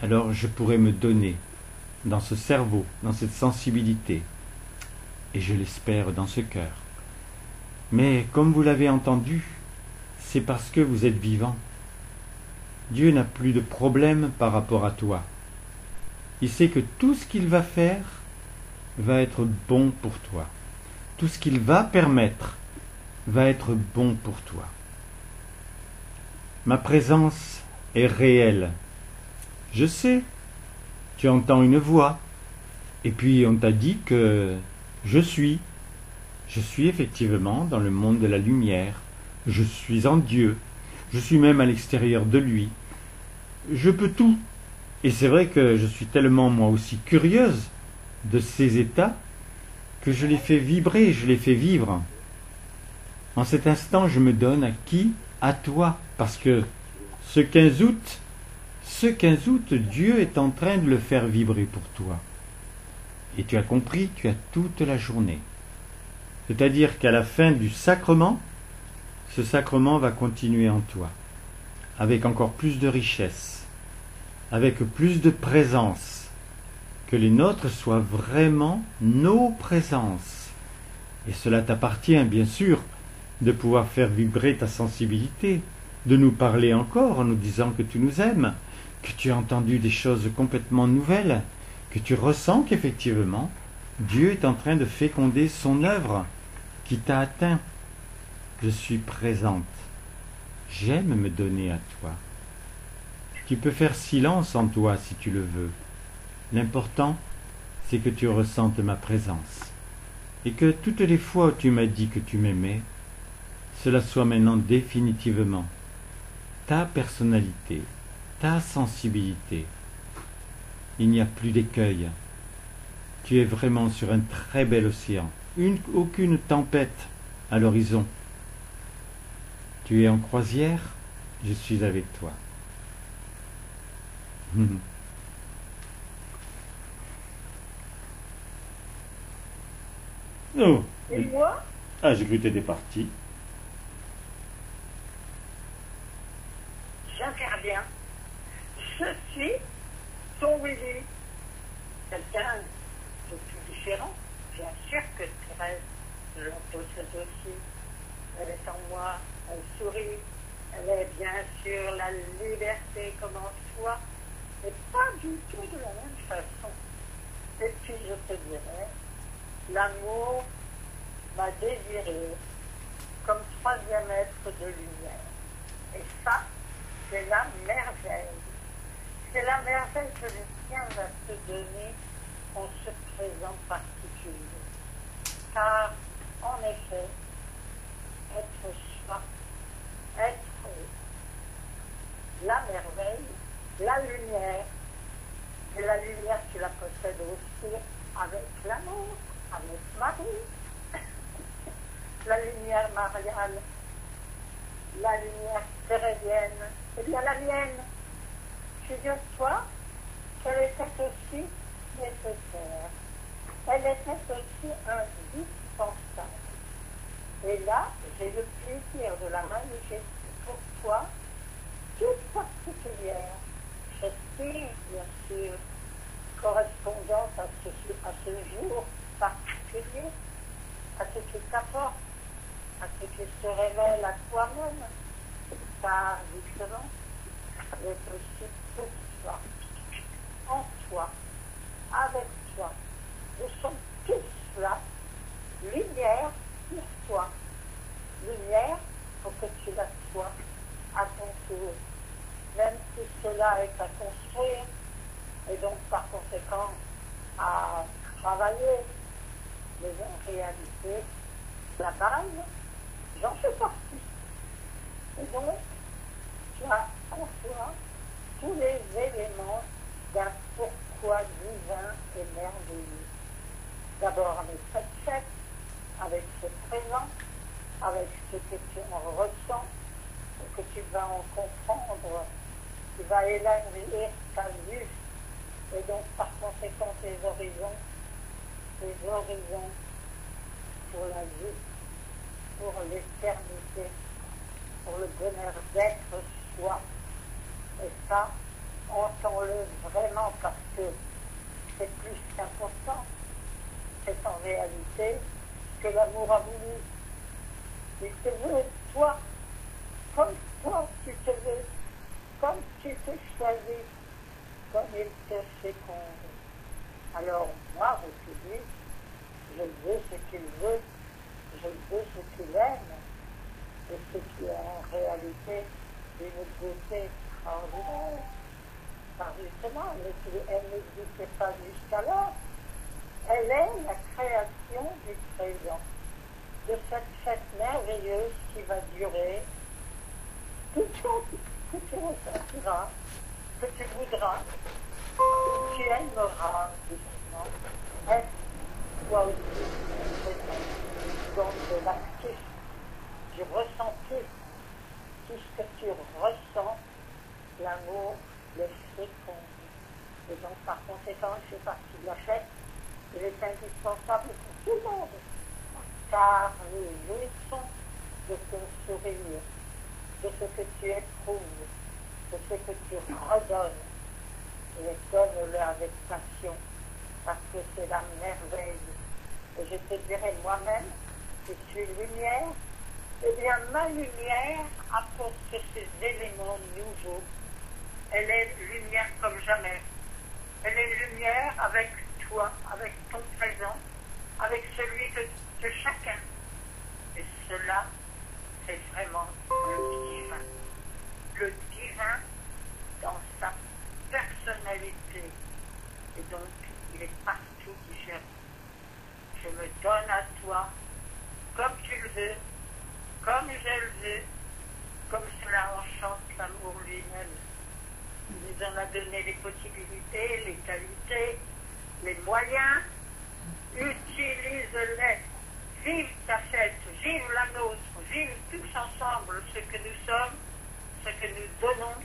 A: alors je pourrais me donner dans ce cerveau, dans cette sensibilité, et je l'espère dans ce cœur. Mais comme vous l'avez entendu, c'est parce que vous êtes vivant. Dieu n'a plus de problème par rapport à toi. Il sait que tout ce qu'il va faire va être bon pour toi. Tout ce qu'il va permettre va être bon pour toi. Ma présence est réelle. Je sais, tu entends une voix, et puis on t'a dit que je suis effectivement dans le monde de la lumière, je suis en Dieu, je suis même à l'extérieur de lui. Je peux tout. Et c'est vrai que je suis tellement moi aussi curieuse de ces états que je les fais vibrer, je les fais vivre. En cet instant, je me donne à qui? À toi. Parce que ce 15 août, Dieu est en train de le faire vibrer pour toi. Et tu as compris, tu as toute la journée. C'est-à-dire qu'à la fin du sacrement, ce sacrement va continuer en toi, avec encore plus de richesse, avec plus de présence, que les nôtres soient vraiment nos présences. Et cela t'appartient, bien sûr, de pouvoir faire vibrer ta sensibilité, de nous parler encore en nous disant que tu nous aimes, que tu as entendu des choses complètement nouvelles, que tu ressens qu'effectivement, Dieu est en train de féconder son œuvre qui t'a atteint. Je suis présente. J'aime me donner à toi. Tu peux faire silence en toi si tu le veux. L'important, c'est que tu ressentes ma présence. Et que toutes les fois où tu m'as dit que tu m'aimais, cela soit maintenant définitivement ta personnalité, ta sensibilité. Il n'y a plus d'écueil. Tu es vraiment sur un très bel océan. Aucune tempête à l'horizon. Tu es en croisière, je suis avec toi. Oh.
B: Et moi,
A: Ah, j'ai cru que t'étais parti.
B: j'interviens. Je suis ton Willy. Quelqu'un de tout différent. Bien sûr que Thérèse, je la possède aussi. Elle est en moi, elle sourit. Elle est bien sûr la liberté comme en toi, mais pas du tout de la même façon. Et puis je te dirais, l'amour m'a désiré comme troisième être de lumière. Et ça, c'est la merveille. C'est la merveille que je tiens à te donner en ce présent particulier. Car, en effet, être soi, être la merveille, la lumière, et la lumière tu la possèdes aussi avec l'amour, avec Marie, la lumière mariale, la lumière thérésienne, et bien la mienne. Figure-toi qu'elle était aussi nécessaire. Elle était aussi indispensable. Et là, j'ai le plaisir de la manifester pour toi, toute particulière. J'estime, bien sûr, correspondant à ce jour particulier, à ce qui t'apporte, à ce qui se révèle à toi-même, car justement, elle est aussi pour toi, en toi, avec toi. Nous sommes tous là, lumière pour toi, lumière pour que tu la sois à ton tour, même si cela est à construire, et donc par conséquent à travailler, mais en réalité, la base, j'en fais partie. Et donc, tu as en toi tous les éléments d'un pourquoi divin et merveilleux. D'abord avec cette fête, avec ce présent, avec ce que tu en ressens, ce que tu vas en comprendre, tu vas élargir ta vue, et donc par conséquent tes horizons pour la vie, pour l'éternité, pour le bonheur d'être soi. Et ça, entends-le vraiment parce que c'est plus qu'important. C'est en réalité ce que l'amour a voulu. Il te veut, toi, comme toi tu te veux, comme tu te choisis, comme il te féconde. Alors moi, je te dis, je veux ce qu'il veut, je veux ce qu'il aime, et ce qui est en réalité une beauté extraordinaire. Car justement, elle n'existait pas jusqu'alors. Elle est la création du présent, de cette fête merveilleuse qui va durer tout le temps, que tu ressentiras, que tu voudras, que tu aimeras justement être toi aussi présent, dans de l'actif, du ressenti, tout ce que tu ressens, l'amour, le féconde. Et donc par conséquent, il fait partie de la fête. Il est indispensable pour tout le monde, car nous jouissons de ton sourire, de ce que tu éprouves, de ce que tu redonnes, et donne-le avec passion, parce que c'est la merveille. Et je te dirai moi-même, que tu es lumière, eh bien ma lumière apporte ces éléments nouveaux. Elle est lumière comme jamais. Elle est lumière avec toi, avec ton présent, avec celui de chacun. Et cela, c'est vraiment le divin. Le divin dans sa personnalité. Et donc, il est partout différent. Je me donne à toi comme tu le veux, comme je le veux, comme cela enchante l'amour lui-même. Il nous en a donné les possibilités, les qualités, les moyens. Utilise-les. Vive ta fête, vive la nôtre, vive tous ensemble ce que nous sommes, ce que nous donnons,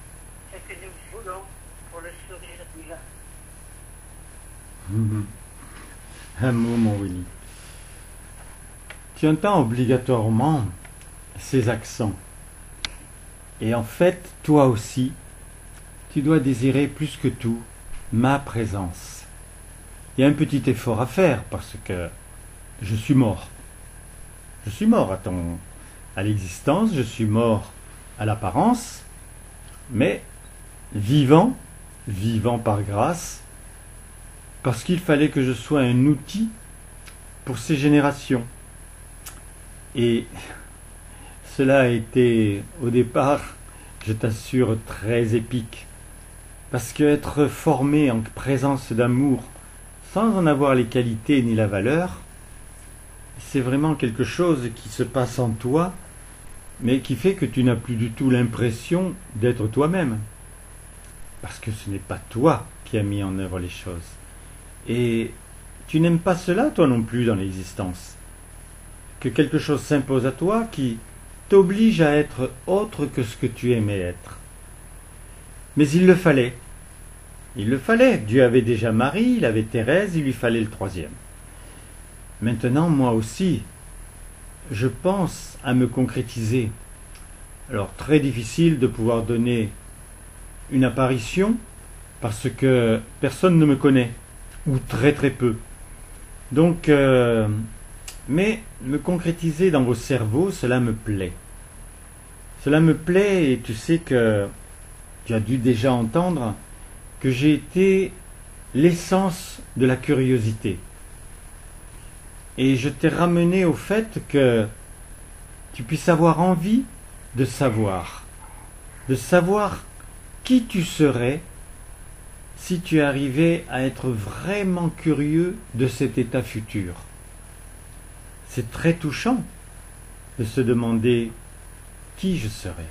B: ce que nous voulons pour le le sourire divin.
A: Un mot, mon Willy. Tu entends obligatoirement ces accents. Et en fait, toi aussi, tu dois désirer plus que tout ma présence. Il y a un petit effort à faire parce que je suis mort. Je suis mort à l'existence, je suis mort à l'apparence, mais vivant par grâce, parce qu'il fallait que je sois un outil pour ces générations. Et cela a été, au départ, je t'assure, très épique. Parce qu'être formé en présence d'amour, sans en avoir les qualités ni la valeur, c'est vraiment quelque chose qui se passe en toi, mais qui fait que tu n'as plus du tout l'impression d'être toi-même. Parce que ce n'est pas toi qui as mis en œuvre les choses. Et tu n'aimes pas cela, toi non plus, dans l'existence. Que quelque chose s'impose à toi qui t'oblige à être autre que ce que tu aimais être. Mais il le fallait. Il le fallait. Dieu avait déjà Marie, il avait Thérèse, il lui fallait le troisième. Maintenant, moi aussi, je pense à me concrétiser. Alors, très difficile de pouvoir donner une apparition parce que personne ne me connaît, ou très très peu. Donc, mais me concrétiser dans vos cerveaux, cela me plaît. Cela me plaît et tu sais que tu as dû déjà entendre que j'ai été l'essence de la curiosité. Et je t'ai ramené au fait que tu puisses avoir envie de savoir qui tu serais si tu arrivais à être vraiment curieux de cet état futur. C'est très touchant de se demander qui je serais.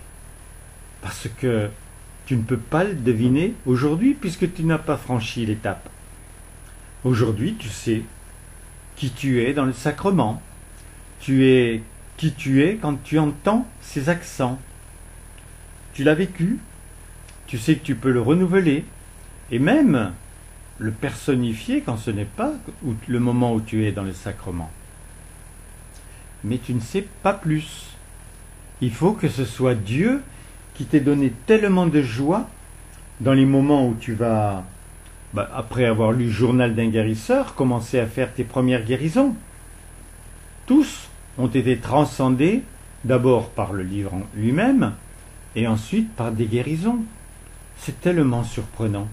A: Parce que tu ne peux pas le deviner aujourd'hui puisque tu n'as pas franchi l'étape. Aujourd'hui, tu sais qui tu es dans le sacrement. Tu es qui tu es quand tu entends ces accents. Tu l'as vécu, tu sais que tu peux le renouveler et même le personnifier quand ce n'est pas le moment où tu es dans le sacrement. Mais tu ne sais pas plus. Il faut que ce soit Dieu qui t'ait donné tellement de joie dans les moments où tu vas, après avoir lu Journal d'un guérisseur, commencer à faire tes premières guérisons. Tous ont été transcendés d'abord par le livre en lui-même et ensuite par des guérisons. C'est tellement surprenant.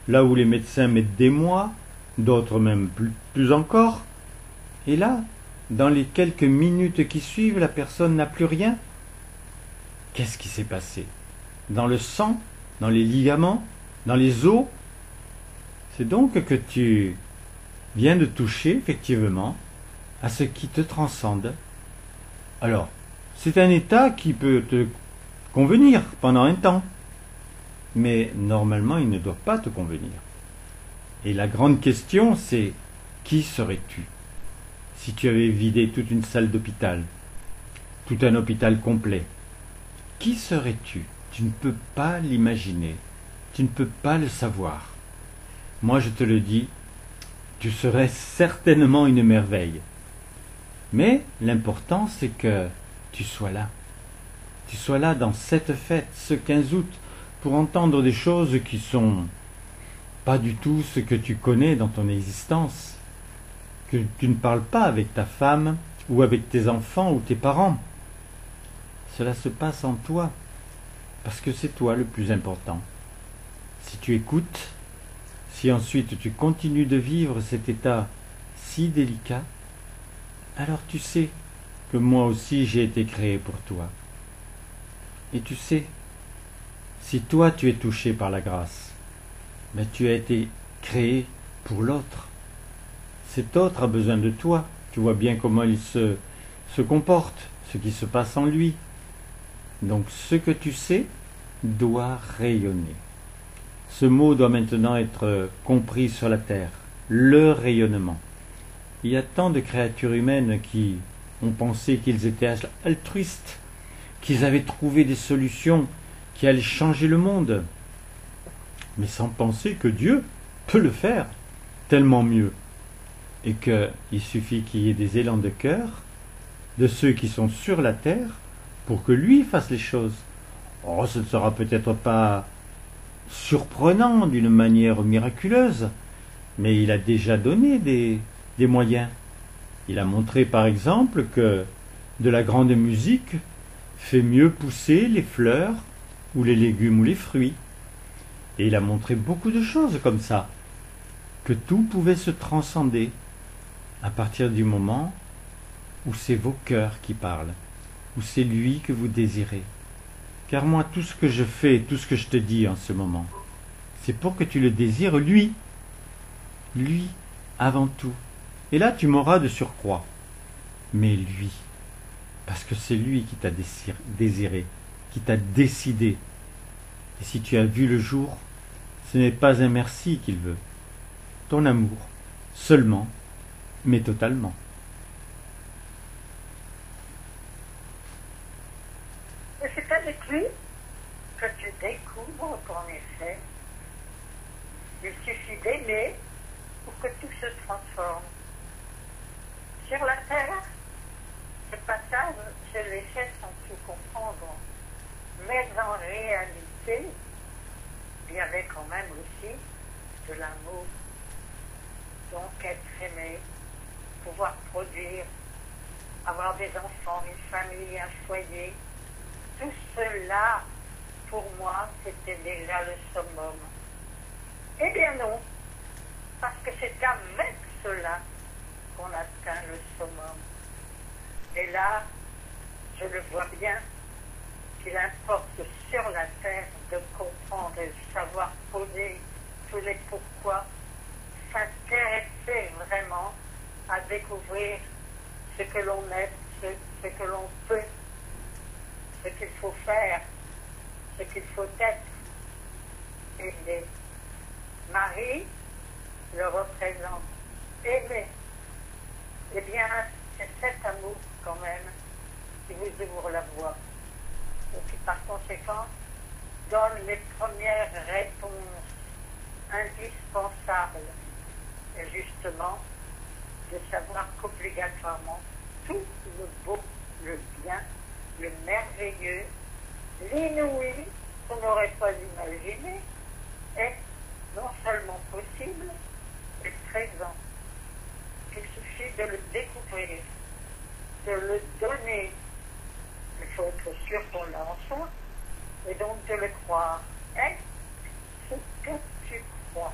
A: Là où les médecins mettent des mois, d'autres même plus encore, et là, dans les quelques minutes qui suivent, la personne n'a plus rien. Qu'est-ce qui s'est passé? Dans le sang, dans les ligaments, dans les os? C'est donc que tu viens de toucher, effectivement, à ce qui te transcende. Alors, c'est un état qui peut te convenir pendant un temps, mais normalement, il ne doit pas te convenir. Et la grande question, c'est qui serais-tu si tu avais vidé toute une salle d'hôpital, tout un hôpital complet? Qui serais-tu? Tu ne peux pas l'imaginer, tu ne peux pas le savoir. Moi, je te le dis, tu serais certainement une merveille. Mais l'important, c'est que tu sois là. Tu sois là dans cette fête, ce 15 août, pour entendre des choses qui sont pas du tout ce que tu connais dans ton existence. Que tu ne parles pas avec ta femme, ou avec tes enfants, ou tes parents. Cela se passe en toi, parce que c'est toi le plus important. Si tu écoutes, si ensuite tu continues de vivre cet état si délicat, alors tu sais que moi aussi j'ai été créé pour toi. Et tu sais, si toi tu es touché par la grâce, tu as été créé pour l'autre. Cet autre a besoin de toi. Tu vois bien comment il se comporte, ce qui se passe en lui. Donc ce que tu sais doit rayonner. Ce mot doit maintenant être compris sur la terre. Le rayonnement. Il y a tant de créatures humaines qui ont pensé qu'ils étaient altruistes, qu'ils avaient trouvé des solutions qui allaient changer le monde. mais sans penser que Dieu peut le faire tellement mieux, et qu'il suffit qu'il y ait des élans de cœur de ceux qui sont sur la terre pour que lui fasse les choses. Oh, ce ne sera peut-être pas surprenant d'une manière miraculeuse, mais il a déjà donné des moyens. Il a montré par exemple que de la grande musique fait mieux pousser les fleurs ou les légumes ou les fruits. Et il a montré beaucoup de choses comme ça, que tout pouvait se transcender à partir du moment où c'est vos cœurs qui parlent, où c'est lui que vous désirez. Car moi, tout ce que je fais, tout ce que je te dis en ce moment, c'est pour que tu le désires lui avant tout. Et là, tu m'auras de surcroît. Mais lui, parce que c'est lui qui t'a désiré, qui t'a décidé. Et si tu as vu le jour, ce n'est pas un merci qu'il veut, ton amour, seulement, mais totalement.
B: Et c'est avec lui que tu découvres qu'en effet, il suffit d'aimer pour que tout se transforme. Sur la terre, ce passage, je l'ai fait sans tout comprendre. Mais en réalité, il y avait quand même aussi de l'amour. Donc être aimé, pouvoir produire, avoir des enfants, une famille, un foyer, tout cela, pour moi, c'était déjà le summum. Eh bien non, parce que c'est avec cela qu'on atteint le summum. Et là, je le vois bien, qu'il importe sur la terre de comprendre et de savoir poser tous les pourquoi, s'intéresser vraiment à découvrir ce que l'on est, ce que l'on peut, ce qu'il faut faire, ce qu'il faut être. Aimer. Marie le représente. Aimer. Eh bien, c'est cet amour quand même qui vous ouvre la voie et qui par conséquent donne les premières réponses indispensables. Et justement, de savoir qu'obligatoirement tout le beau, le bien, le merveilleux, l'inouï qu'on n'aurait pas imaginé est non seulement possible, mais présent. Il suffit de le découvrir, de le donner. Il faut être sûr qu'on l'a en soi, et donc de le croire. Est-ce que tu crois?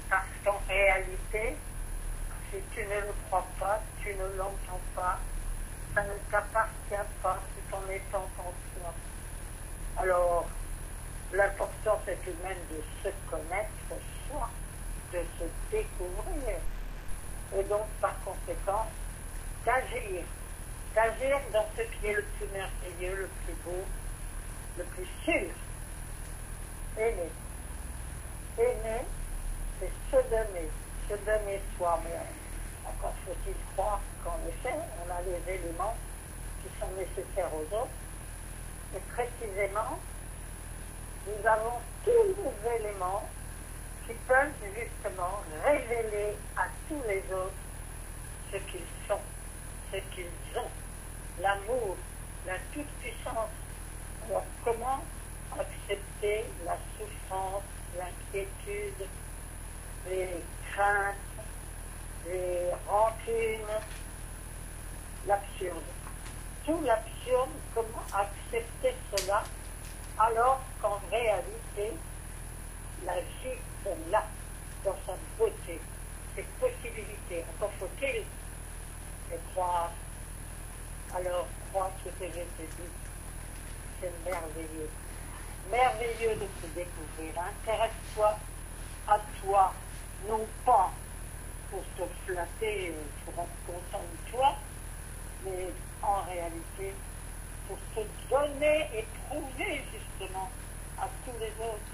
B: Parce qu'en réalité, si tu ne le crois pas, tu ne l'entends pas, ça ne t'appartient pas, tout en étant en toi. Alors, l'important c'est tout de même de se connaître soi, de se découvrir, et donc par conséquent, d'agir dans ce qui est le plus merveilleux, le plus beau, le plus sûr. Aimer. Aimer, c'est se donner soi-même. Encore faut-il croire qu'en effet, on a les éléments qui sont nécessaires aux autres. Et précisément, nous avons tous les éléments qui peuvent justement révéler à tous les autres ce qu'ils sont, ce qu'ils ont, l'amour, la toute-puissance. Alors comment accepter la souffrance, l'inquiétude, les craintes, les rancunes, l'absurde? Tout l'absurde, comment accepter cela alors qu'en réalité, la vie est là, dans sa beauté, ses possibilités. Encore faut-il les croire. Alors, crois ce que je te dis. C'est merveilleux. Merveilleux de se découvrir. Intéresse-toi à toi, non pas pour te flatter, pour être content de toi, mais en réalité, pour te donner et prouver justement à tous les autres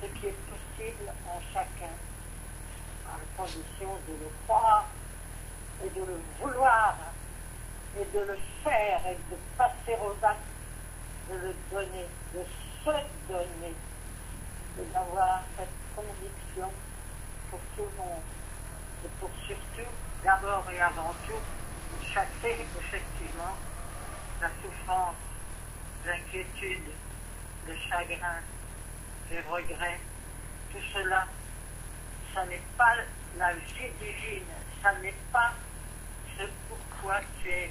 B: ce qui est possible en chacun, à la condition de le croire et de le vouloir et de le faire et de passer aux actes, de le donner, de se donner. et d'avoir cette conviction pour tout le monde. Et pour surtout, d'abord et avant tout, chasser effectivement la souffrance, l'inquiétude, le chagrin, les regrets. Tout cela, ça n'est pas la vie divine, ça n'est pas ce pourquoi tu es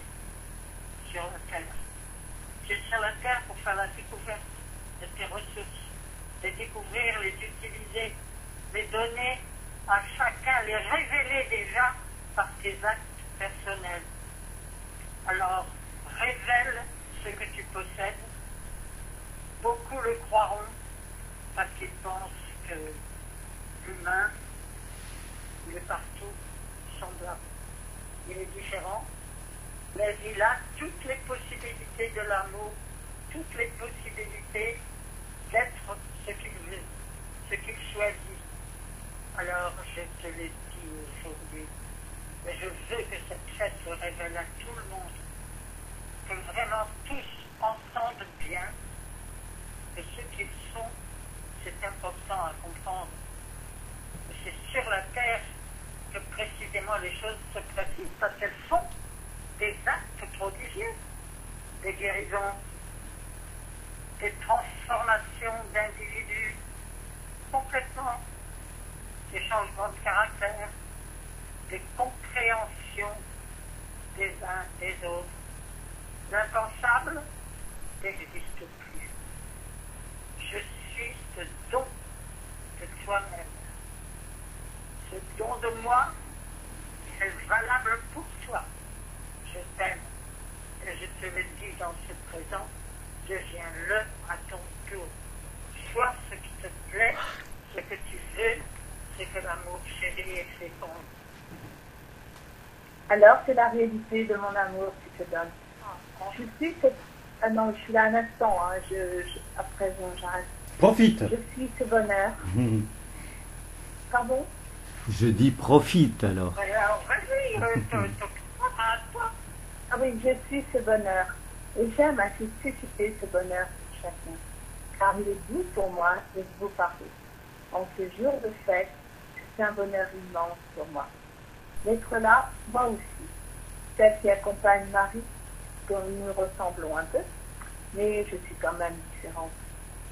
B: sur la terre. Tu es sur la terre pour faire la découverte de tes ressources, les découvrir, les utiliser, les donner à chacun, les révéler déjà par tes actes personnels. Alors, révèle ce que tu possèdes. Beaucoup le croiront parce qu'ils pensent que l'humain, il est partout semblable. Il est différent, mais il a toutes les possibilités de l'amour, toutes les possibilités d'être ce qu'il veut, ce qu'il choisit. Alors, je te le dis aujourd'hui, mais je veux que cette fête se révèle à tout le monde, que vraiment tous entendent bien que ce qu'ils sont, c'est important à comprendre. C'est sur la terre que précisément les choses se précisent, parce qu'elles font des actes prodigieux, des guérisons, des transformations d'individus complètement, des changements de caractère, des compréhensions des uns des autres. L'impensable n'existe plus. Je suis ce don de toi-même. Ce don de moi est valable pour toi. Je t'aime. Et je te le dis dans ce présent, deviens-le à ton tour. Sois ce qui te plaît, ce que tu veux, c'est que l'amour chéri est fécond.
C: Alors c'est la réalité de mon amour qui te donne. Je suis cette... Ah non, je suis là un instant, hein. Après j'arrête.
A: Profite.
C: Je suis ce bonheur. Pardon?
A: Je dis profite alors.
B: Alors, vas-y, à toi.
C: Ah oui, je suis ce bonheur. Et j'aime ainsi susciter ce bonheur pour chacun. Car il est doux pour moi de vous parler. En ce jour de fête, c'est un bonheur immense pour moi. D'être là, moi aussi. Celle qui accompagne Marie, dont nous ressemblons un peu, mais je suis quand même différente.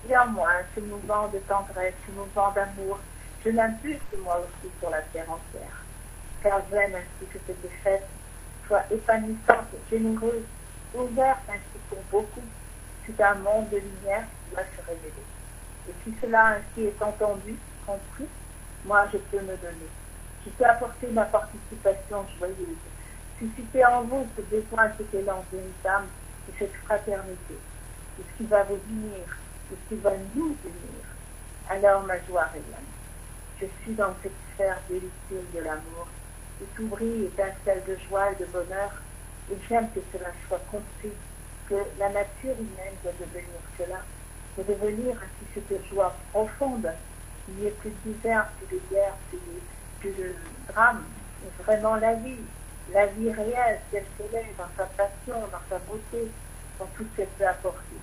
C: Néanmoins, ce mouvement de tendresse, ce mouvement d'amour, je l'impulse moi aussi sur la terre entière. Car j'aime ainsi que cette fête soit épanouissante, généreuse, ouverte ainsi pour beaucoup. C'est un monde de lumière qui doit se révéler. Et si cela ainsi est entendu, compris, moi je peux me donner. Je peux apporter ma participation joyeuse, susciter en vous ce besoin, cet élan d'une âme et cette fraternité, de ce qui va vous venir, de ce qui va nous venir. Alors ma joie rayonne. Je suis dans cette sphère délicieuse de l'amour, et tout brille étincelle de joie et de bonheur, et j'aime que cela soit compris, que la nature humaine doit devenir cela, de devenir ainsi cette joie profonde, il n'y ait plus de misère, plus de guerre, plus de drame, mais vraiment la vie réelle, telle qu'elle est, dans sa passion, dans sa beauté, dans tout ce qu'elle peut apporter.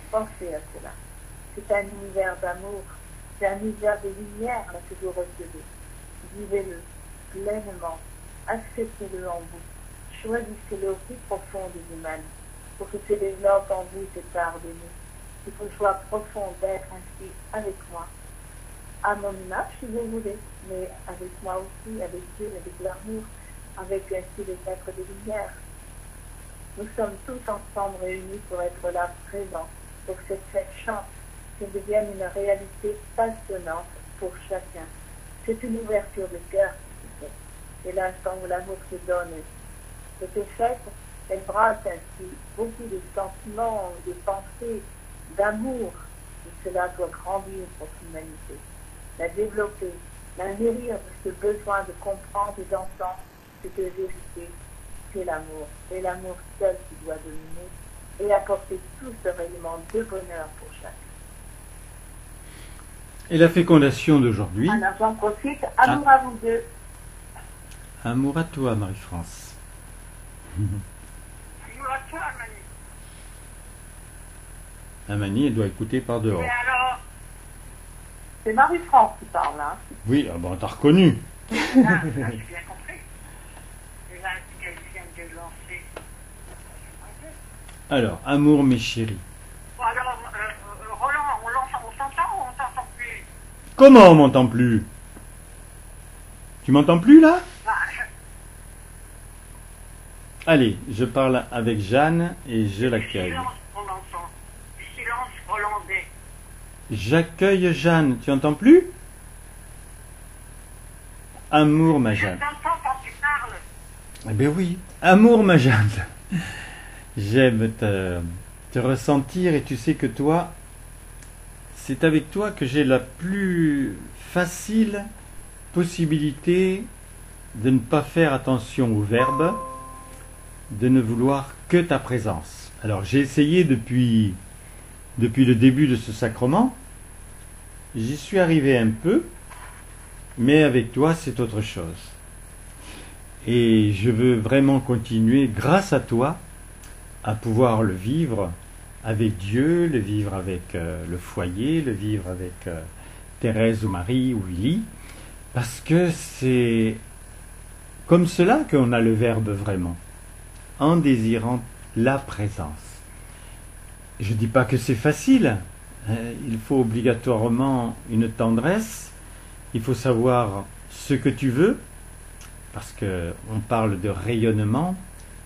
C: Pensez à cela. C'est un univers d'amour, c'est un univers de lumière là, que vous recevez. Vivez-le pleinement, acceptez-le en vous, choisissez-le au plus profond des humains, pour que se développe en vous cette part de nous. C'est une joie profonde d'être ainsi avec moi, à mon image si vous voulez, mais avec moi aussi, avec Dieu, avec l'amour, avec ainsi les êtres de lumière. Nous sommes tous ensemble réunis pour être là présents, pour que cette fête chante, qu'elle devienne une réalité passionnante pour chacun. C'est une ouverture de cœur qui se fait. C'est l'instant où l'amour se donne. Cette fête, elle brasse ainsi beaucoup de sentiments, de pensées, d'amour, et cela doit grandir pour l'humanité, la développer, la nourrir de ce besoin de comprendre et d'entendre cette vérité, c'est l'amour. C'est l'amour seul qui doit dominer et apporter tout ce rayonnement de bonheur pour chacun.
A: Et la fécondation d'aujourd'hui.
C: Alors j'en profite, amour à vous deux.
A: Amour à toi, Marie-France.
B: Amour à toi, Mani.
A: Amani, elle doit écouter par dehors.
B: Et alors,
C: C'est Marie-France qui parle, hein.
A: Oui, ah bon, t'as reconnu.
B: Ah, j'ai bien compris. Et là, qu'elle vient de lancer.
A: Alors, amour, mes chéris.
B: Bon, alors, Roland, on s'entend ou on s'entend plus?
A: Comment on m'entend plus? Tu m'entends plus là?
B: Bah,
A: Allez, je parle avec Jeanne et je l'accueille.
B: silence, on entend. Du silence hollandais.
A: J'accueille Jeanne, tu entends plus? Amour, ma
B: Je
A: Jeanne.
B: t'entends quand tu parles.
A: Eh bien oui, amour, ma Jeanne. J'aime te ressentir et tu sais que toi, c'est avec toi que j'ai la plus facile possibilité de ne pas faire attention au verbe, de ne vouloir que ta présence. Alors j'ai essayé depuis le début de ce sacrement, j'y suis arrivé un peu, mais avec toi c'est autre chose. Et je veux vraiment continuer, grâce à toi, à pouvoir le vivre avec Dieu, le vivre avec le foyer, le vivre avec Thérèse ou Marie ou Willy, parce que c'est comme cela qu'on a le verbe vraiment, en désirant la présence. Je ne dis pas que c'est facile, il faut obligatoirement une tendresse, il faut savoir ce que tu veux, parce qu'on parle de rayonnement.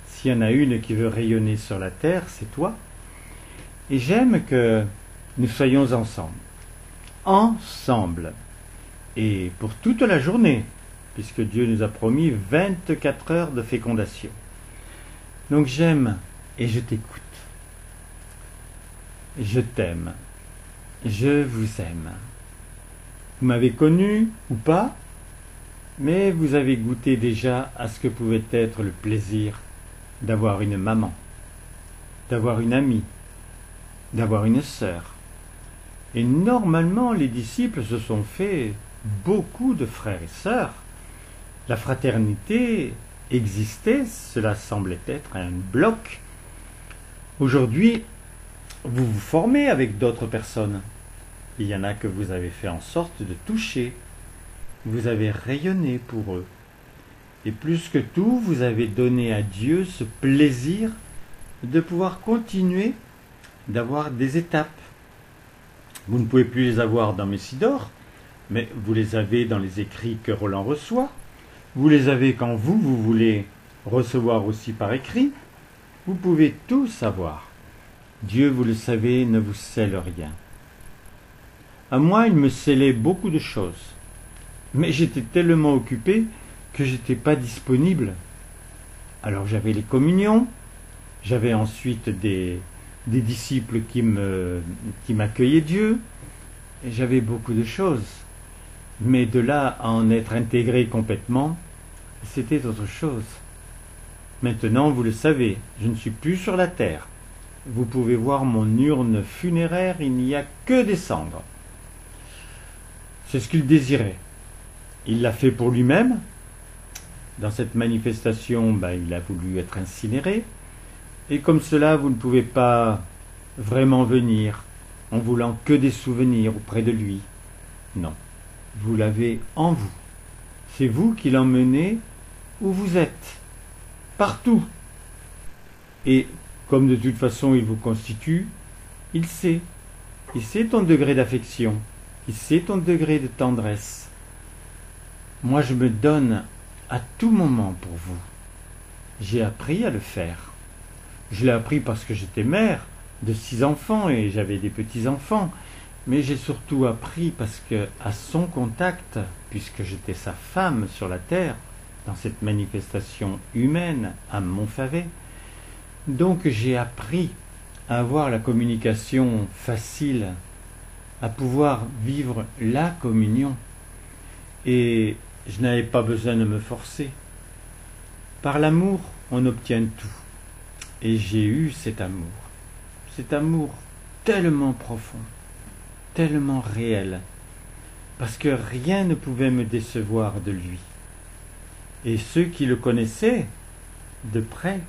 A: S'il y en a une qui veut rayonner sur la terre, c'est toi. Et j'aime que nous soyons ensemble. Ensemble. Et pour toute la journée, puisque Dieu nous a promis 24 heures de fécondation. Donc j'aime et je t'écoute. Je t'aime. Je vous aime. Vous m'avez connu ou pas, mais vous avez goûté déjà à ce que pouvait être le plaisir d'avoir une maman, d'avoir une amie, d'avoir une sœur. Et normalement, les disciples se sont fait beaucoup de frères et sœurs. La fraternité existait, cela semblait être un bloc. Aujourd'hui, vous vous formez avec d'autres personnes. Il y en a que vous avez fait en sorte de toucher. Vous avez rayonné pour eux. Et plus que tout, vous avez donné à Dieu ce plaisir de pouvoir continuer d'avoir des étapes. Vous ne pouvez plus les avoir dans Messidor, mais vous les avez dans les écrits que Roland reçoit. Vous les avez quand vous voulez recevoir aussi par écrit. Vous pouvez tout savoir. Dieu, vous le savez, ne vous scelle rien. À moi, il me scellait beaucoup de choses. Mais j'étais tellement occupé que j'étais pas disponible. Alors j'avais les communions, j'avais ensuite des disciples qui m'accueillaient Dieu, et j'avais beaucoup de choses. Mais de là à en être intégré complètement, c'était autre chose. Maintenant, vous le savez, je ne suis plus sur la terre. Vous pouvez voir mon urne funéraire, il n'y a que des cendres. C'est ce qu'il désirait. Il l'a fait pour lui-même. Dans cette manifestation, il a voulu être incinéré. Et comme cela, vous ne pouvez pas vraiment venir en voulant que des souvenirs auprès de lui. Non, vous l'avez en vous. C'est vous qui l'emmenez où vous êtes, partout. Et comme de toute façon il vous constitue, il sait ton degré d'affection, il sait ton degré de tendresse. Moi je me donne à tout moment pour vous. J'ai appris à le faire. Je l'ai appris parce que j'étais mère de 6 enfants et j'avais des petits-enfants, mais j'ai surtout appris parce que, à son contact, puisque j'étais sa femme sur la terre, dans cette manifestation humaine à Montfavet, donc j'ai appris à avoir la communication facile, à pouvoir vivre la communion. Et je n'avais pas besoin de me forcer. Par l'amour, on obtient tout. Et j'ai eu cet amour tellement profond, tellement réel, parce que rien ne pouvait me décevoir de lui. Et ceux qui le connaissaient de près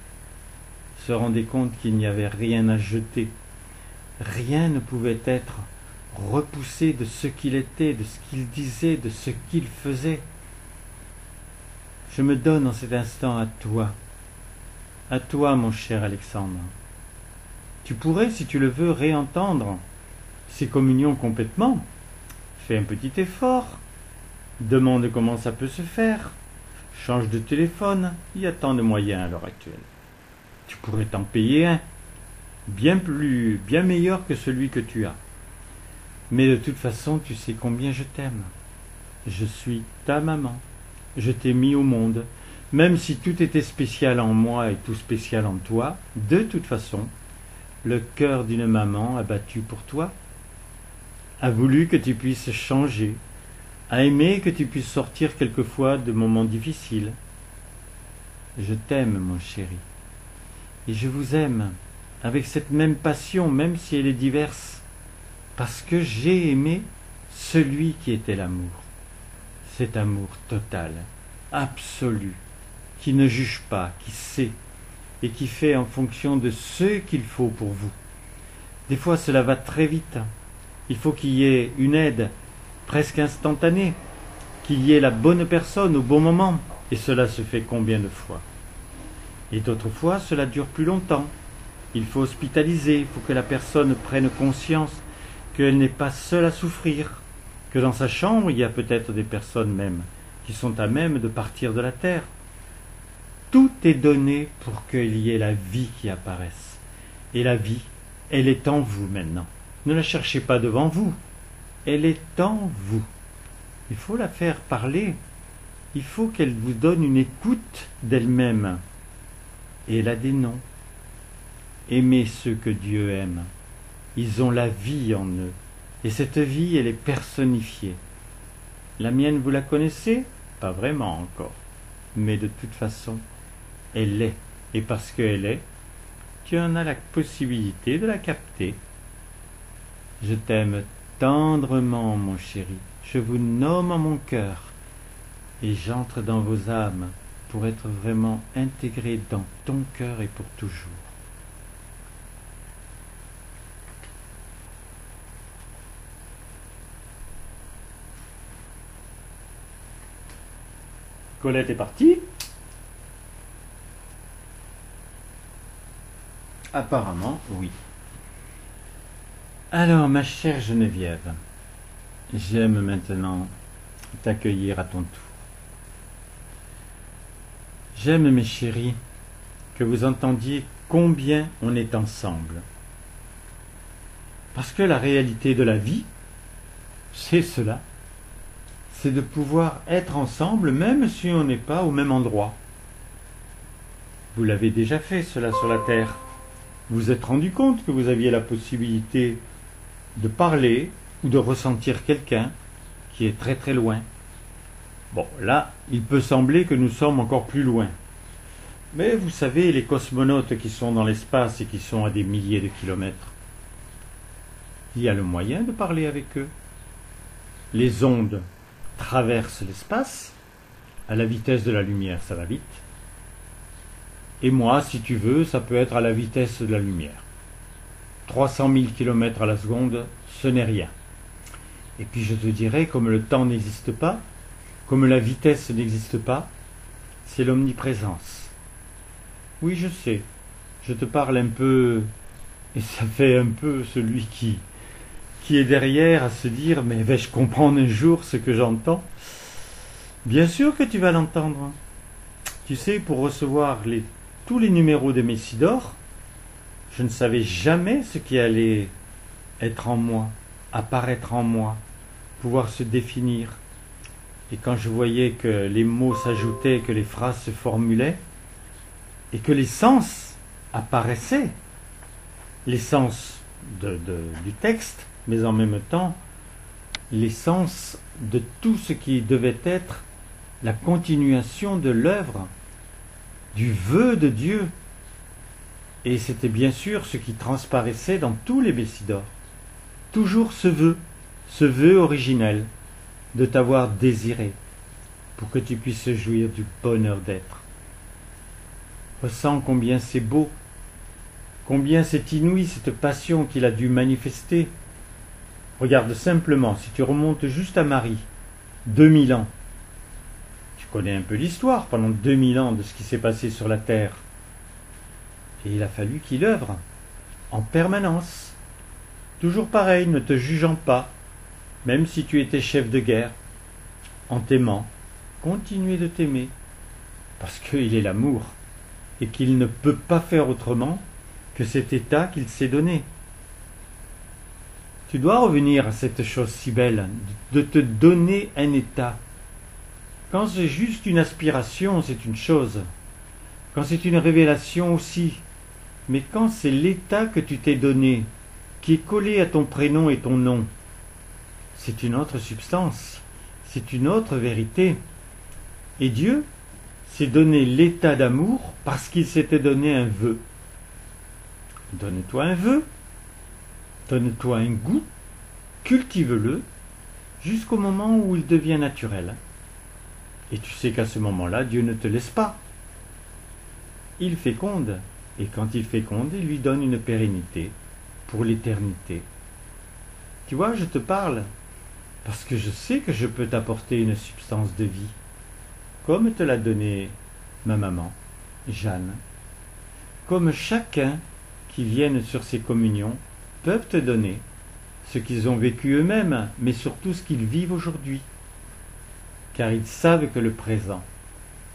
A: se rendaient compte qu'il n'y avait rien à jeter, rien ne pouvait être repoussé de ce qu'il était, de ce qu'il disait, de ce qu'il faisait. Je me donne en cet instant à toi mon cher Alexandre. Tu pourrais, si tu le veux, réentendre ces communions complètement. Fais un petit effort, demande comment ça peut se faire, change de téléphone, il y a tant de moyens à l'heure actuelle. Tu pourrais t'en payer un, bien meilleur que celui que tu as. Mais de toute façon, tu sais combien je t'aime. Je suis ta maman. Je t'ai mis au monde. Même si tout était spécial en moi et tout spécial en toi, de toute façon, le cœur d'une maman a battu pour toi, a voulu que tu puisses changer, a aimé que tu puisses sortir quelquefois de moments difficiles. Je t'aime, mon chéri, et je vous aime avec cette même passion, même si elle est diverse, parce que j'ai aimé celui qui était l'amour. Cet amour total, absolu, qui ne juge pas, qui sait, et qui fait en fonction de ce qu'il faut pour vous. Des fois, cela va très vite. Il faut qu'il y ait une aide presque instantanée, qu'il y ait la bonne personne au bon moment, et cela se fait combien de fois? Et d'autres fois, cela dure plus longtemps. Il faut hospitaliser, il faut que la personne prenne conscience qu'elle n'est pas seule à souffrir, que dans sa chambre, il y a peut-être des personnes même qui sont à même de partir de la terre. Tout est donné pour qu'il y ait la vie qui apparaisse. Et la vie, elle est en vous maintenant. Ne la cherchez pas devant vous. Elle est en vous. Il faut la faire parler. Il faut qu'elle vous donne une écoute d'elle-même. Et elle a des noms. Aimez ceux que Dieu aime. Ils ont la vie en eux. Et cette vie, elle est personnifiée. La mienne, vous la connaissez? Pas vraiment encore. Mais de toute façon, elle est. Et parce qu'elle est, tu en as la possibilité de la capter. Je t'aime tendrement, mon chéri. Je vous nomme en mon cœur. Et j'entre dans vos âmes pour être vraiment intégré dans ton cœur et pour toujours. Colette est partie. Apparemment, oui. Alors, ma chère Geneviève, j'aime maintenant t'accueillir à ton tour. J'aime, mes chéris, que vous entendiez combien on est ensemble. Parce que la réalité de la vie, c'est cela. C'est de pouvoir être ensemble même si on n'est pas au même endroit. Vous l'avez déjà fait, cela, sur la terre. Vous vous êtes rendu compte que vous aviez la possibilité de parler ou de ressentir quelqu'un qui est très très loin. Bon, là, il peut sembler que nous sommes encore plus loin. Mais vous savez, les cosmonautes qui sont dans l'espace et qui sont à des milliers de kilomètres, il y a le moyen de parler avec eux. Les ondes traversent l'espace à la vitesse de la lumière, ça va vite. Et moi, si tu veux, ça peut être à la vitesse de la lumière. 300 000 km à la seconde, ce n'est rien. Et puis je te dirais, comme le temps n'existe pas, comme la vitesse n'existe pas, c'est l'omniprésence. Oui, je sais, je te parle un peu, et ça fait un peu celui qui est derrière à se dire, mais vais-je comprendre un jour ce que j'entends? Bien sûr que tu vas l'entendre. Tu sais, pour recevoir tous les numéros de Messidor, je ne savais jamais ce qui allait être en moi, apparaître en moi, pouvoir se définir. Et quand je voyais que les mots s'ajoutaient, que les phrases se formulaient, et que les sens apparaissaient, les sens du texte, mais en même temps, les sens de tout ce qui devait être la continuation de l'œuvre, du vœu de Dieu. Et c'était bien sûr ce qui transparaissait dans tous les Messidor. Toujours ce vœu originel de t'avoir désiré, pour que tu puisses jouir du bonheur d'être. Ressens combien c'est beau, combien c'est inouï cette passion qu'il a dû manifester. Regarde simplement, si tu remontes juste à Marie, 2000 ans, tu connais un peu l'histoire pendant 2000 ans de ce qui s'est passé sur la terre. Et il a fallu qu'il œuvre en permanence. Toujours pareil, ne te jugeant pas, même si tu étais chef de guerre, en t'aimant, continuez de t'aimer, parce qu'il est l'amour, et qu'il ne peut pas faire autrement que cet état qu'il s'est donné. Tu dois revenir à cette chose si belle, de te donner un état. Quand c'est juste une aspiration, c'est une chose. Quand c'est une révélation aussi. Mais quand c'est l'état que tu t'es donné, qui est collé à ton prénom et ton nom, c'est une autre substance, c'est une autre vérité. Et Dieu s'est donné l'état d'amour parce qu'il s'était donné un vœu. Donne-toi un vœu, donne-toi un goût, cultive-le, jusqu'au moment où il devient naturel. Et tu sais qu'à ce moment-là, Dieu ne te laisse pas. Il féconde, et quand il féconde, il lui donne une pérennité pour l'éternité. Tu vois, je te parle, parce que je sais que je peux t'apporter une substance de vie, comme te l'a donné ma maman, Jeanne, comme chacun qui vienne sur ces communions peuvent te donner ce qu'ils ont vécu eux-mêmes, mais surtout ce qu'ils vivent aujourd'hui, car ils savent que le présent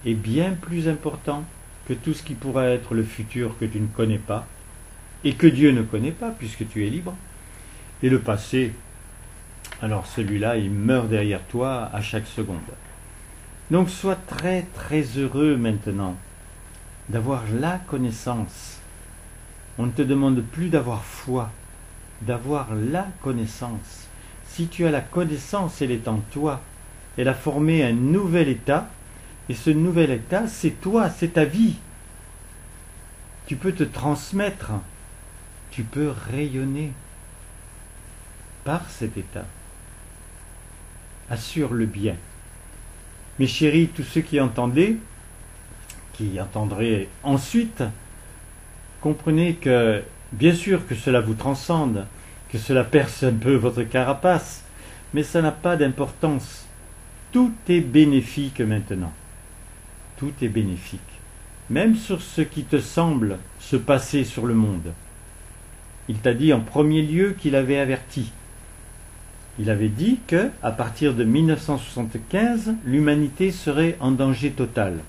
A: est bien plus important que tout ce qui pourra être le futur que tu ne connais pas, et que Dieu ne connaît pas, puisque tu es libre, et le passé, alors celui-là, il meurt derrière toi à chaque seconde. Donc sois très très heureux maintenant d'avoir la connaissance. On ne te demande plus d'avoir foi, d'avoir la connaissance. Si tu as la connaissance, elle est en toi. Elle a formé un nouvel état, et ce nouvel état, c'est toi, c'est ta vie. Tu peux te transmettre, tu peux rayonner par cet état. Assure le bien. Mes chéris, tous ceux qui entendaient, qui entendraient ensuite, comprenez que, bien sûr que cela vous transcende, que cela perce un peu votre carapace, mais ça n'a pas d'importance. Tout est bénéfique maintenant. Tout est bénéfique. Même sur ce qui te semble se passer sur le monde. Il t'a dit en premier lieu qu'il avait averti. Il avait dit que, à partir de 1975, l'humanité serait en danger total.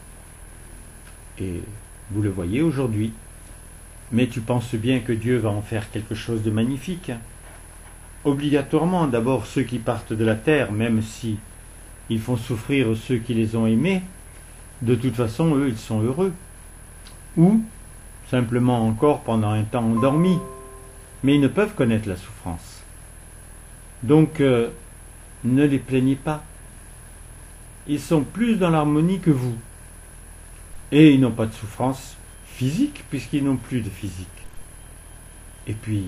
A: Et vous le voyez aujourd'hui. Mais tu penses bien que Dieu va en faire quelque chose de magnifique. Obligatoirement, d'abord ceux qui partent de la terre, même si ils font souffrir ceux qui les ont aimés, de toute façon, eux, ils sont heureux. Ou, simplement encore pendant un temps endormis. Mais ils ne peuvent connaître la souffrance. Donc, ne les plaignez pas. Ils sont plus dans l'harmonie que vous. Et ils n'ont pas de souffrance physique, puisqu'ils n'ont plus de physique. Et puis,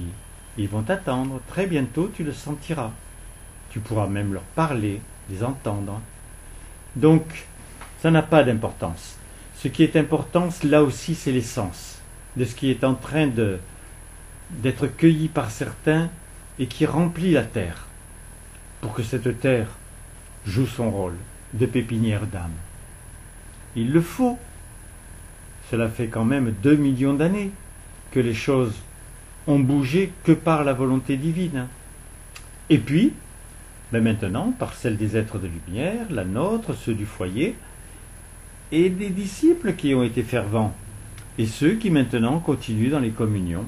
A: ils vont t'attendre. Très bientôt, tu le sentiras. Tu pourras même leur parler, les entendre. Donc, ça n'a pas d'importance. Ce qui est important, là aussi, c'est l'essence de ce qui est en train d'être cueilli par certains et qui remplit la terre, pour que cette terre joue son rôle de pépinière d'âme. Il le faut. Cela fait quand même 2 millions d'années que les choses ont bougé que par la volonté divine. Et puis, maintenant, par celle des êtres de lumière, la nôtre, ceux du foyer, et des disciples qui ont été fervents, et ceux qui maintenant continuent dans les communions,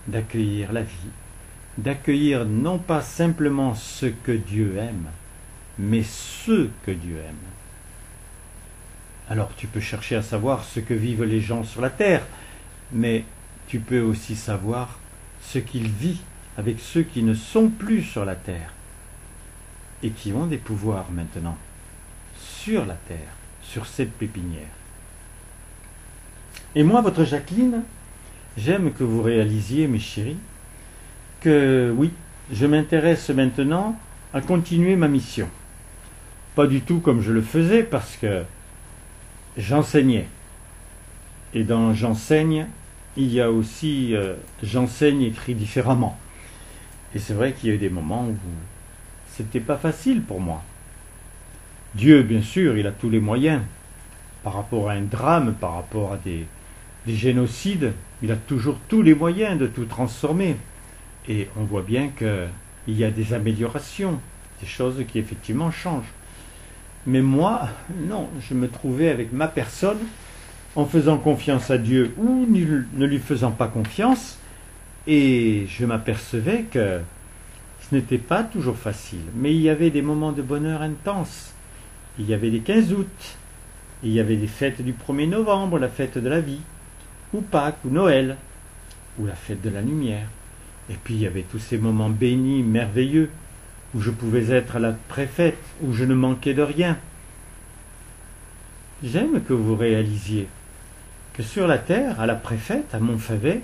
A: d'accueillir la vie, d'accueillir non pas simplement ce que Dieu aime, mais ce que Dieu aime. Alors tu peux chercher à savoir ce que vivent les gens sur la terre, mais tu peux aussi savoir ce qu'il vit avec ceux qui ne sont plus sur la terre et qui ont des pouvoirs maintenant sur la terre, sur cette pépinière. Et moi, votre Jacqueline, j'aime que vous réalisiez, mes chéris, que oui, je m'intéresse maintenant à continuer ma mission. Pas du tout comme je le faisais, parce que j'enseignais. Et dans j'enseigne, il y a aussi j'enseigne écrit différemment. Et c'est vrai qu'il y a eu des moments où c'était pas facile pour moi. Dieu, bien sûr, il a tous les moyens. Par rapport à un drame, par rapport à des génocides, il a toujours tous les moyens de tout transformer. Et on voit bien qu'il y a des améliorations, des choses qui effectivement changent. Mais moi, non, je me trouvais avec ma personne, en faisant confiance à Dieu ou ne lui faisant pas confiance, et je m'apercevais que ce n'était pas toujours facile. Mais il y avait des moments de bonheur intense. Il y avait les 15 août, il y avait les fêtes du 1er novembre, la fête de la vie, ou Pâques, ou Noël, ou la fête de la lumière. Et puis il y avait tous ces moments bénis, merveilleux, où je pouvais être à la préfète, où je ne manquais de rien. J'aime que vous réalisiez que sur la terre, à la préfète, à Montfavet,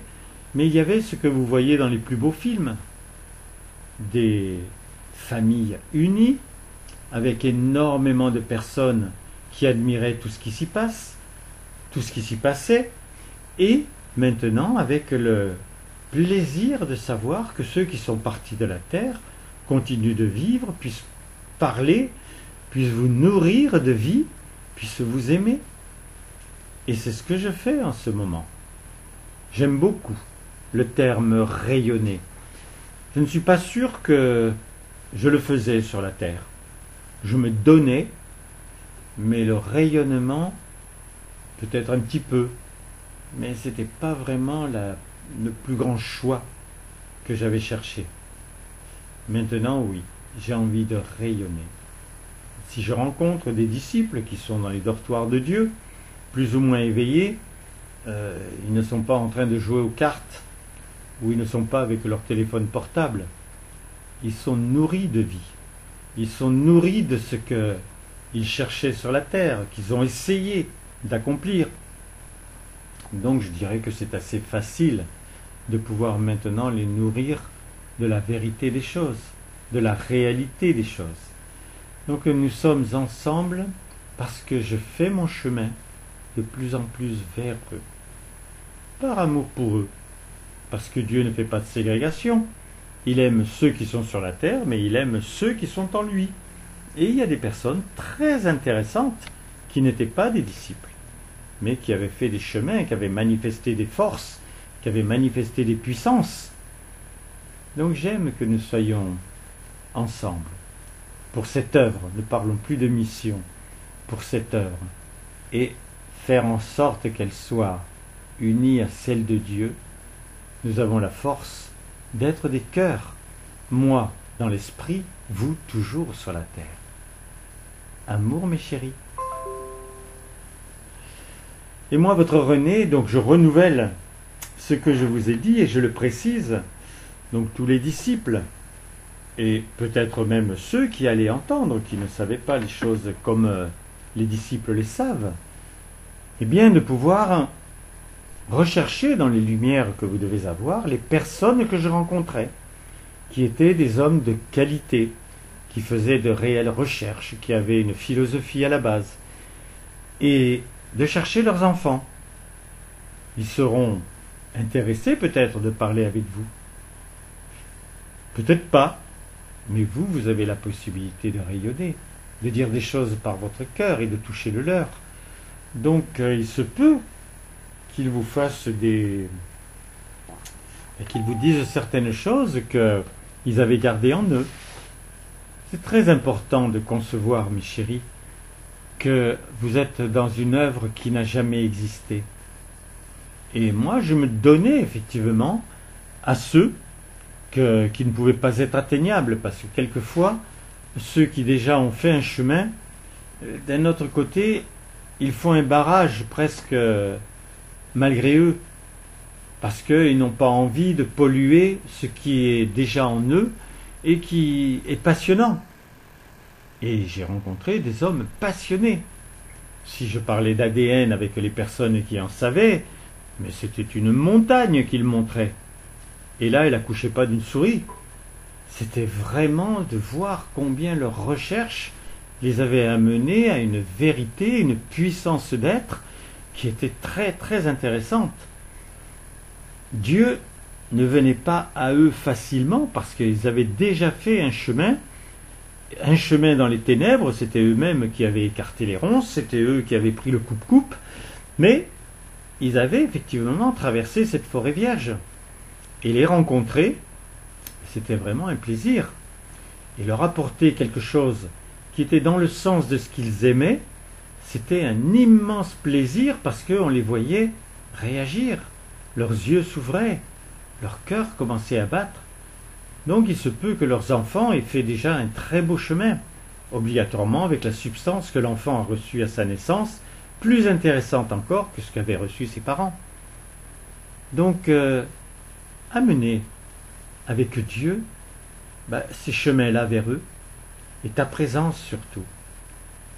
A: mais il y avait ce que vous voyez dans les plus beaux films, des familles unies, avec énormément de personnes qui admiraient tout ce qui s'y passe, tout ce qui s'y passait, et maintenant avec le plaisir de savoir que ceux qui sont partis de la terre continuent de vivre, puissent parler, puissent vous nourrir de vie, puissent vous aimer. Et c'est ce que je fais en ce moment. J'aime beaucoup le terme rayonner. Je ne suis pas sûr que je le faisais sur la terre. Je me donnais, mais le rayonnement, peut-être un petit peu, mais ce n'était pas vraiment le plus grand choix que j'avais cherché. Maintenant, oui, j'ai envie de rayonner. Si je rencontre des disciples qui sont dans les dortoirs de Dieu, plus ou moins éveillés, ils ne sont pas en train de jouer aux cartes, ou ils ne sont pas avec leur téléphone portable. Ils sont nourris de vie. Ils sont nourris de ce qu'ils cherchaient sur la terre, qu'ils ont essayé d'accomplir. Donc je dirais que c'est assez facile de pouvoir maintenant les nourrir de la vérité des choses, de la réalité des choses. Donc nous sommes ensemble parce que je fais mon chemin de plus en plus vers eux. Par amour pour eux. Parce que Dieu ne fait pas de ségrégation. Il aime ceux qui sont sur la terre, mais il aime ceux qui sont en lui. Et il y a des personnes très intéressantes qui n'étaient pas des disciples, mais qui avaient fait des chemins, qui avaient manifesté des forces, qui avaient manifesté des puissances. Donc j'aime que nous soyons ensemble pour cette œuvre. Ne parlons plus de mission, pour cette œuvre. Et faire en sorte qu'elle soit unie à celle de Dieu. Nous avons la force d'être des cœurs, moi dans l'esprit, vous toujours sur la terre. Amour, mes chéris. Et moi, votre René, donc je renouvelle ce que je vous ai dit et je le précise. Donc tous les disciples, et peut-être même ceux qui allaient entendre, qui ne savaient pas les choses comme les disciples les savent, eh bien de pouvoir rechercher dans les lumières que vous devez avoir les personnes que je rencontrais, qui étaient des hommes de qualité, qui faisaient de réelles recherches, qui avaient une philosophie à la base, et de chercher leurs enfants. Ils seront intéressés peut-être de parler avec vous. Peut-être pas, mais vous, vous avez la possibilité de rayonner, de dire des choses par votre cœur et de toucher le leur. Donc il se peut qu'ils vous fassent qu'ils vous disent certaines choses qu'ils avaient gardées en eux. C'est très important de concevoir, mes chéris, que vous êtes dans une œuvre qui n'a jamais existé. Et moi, je me donnais effectivement à ceux qui ne pouvaient pas être atteignables, parce que quelquefois, ceux qui déjà ont fait un chemin, d'un autre côté, ils font un barrage presque malgré eux, parce qu'ils n'ont pas envie de polluer ce qui est déjà en eux et qui est passionnant. Et j'ai rencontré des hommes passionnés. Si je parlais d'ADN avec les personnes qui en savaient, mais c'était une montagne qu'ils montraient. Et là, elle n'accouchait pas d'une souris. C'était vraiment de voir combien leur recherche les avait amenés à une vérité, une puissance d'être qui était très très intéressante. Dieu ne venait pas à eux facilement parce qu'ils avaient déjà fait un chemin dans les ténèbres, c'était eux-mêmes qui avaient écarté les ronces, c'était eux qui avaient pris le coupe-coupe, mais ils avaient effectivement traversé cette forêt vierge. Et les rencontrer, c'était vraiment un plaisir. Et leur apporter quelque chose qui était dans le sens de ce qu'ils aimaient, c'était un immense plaisir parce qu'on les voyait réagir. Leurs yeux s'ouvraient, leur cœur commençait à battre. Donc il se peut que leurs enfants aient fait déjà un très beau chemin, obligatoirement avec la substance que l'enfant a reçue à sa naissance, plus intéressante encore que ce qu'avaient reçu ses parents. Donc, amener avec Dieu ces chemins-là vers eux, et ta présence surtout,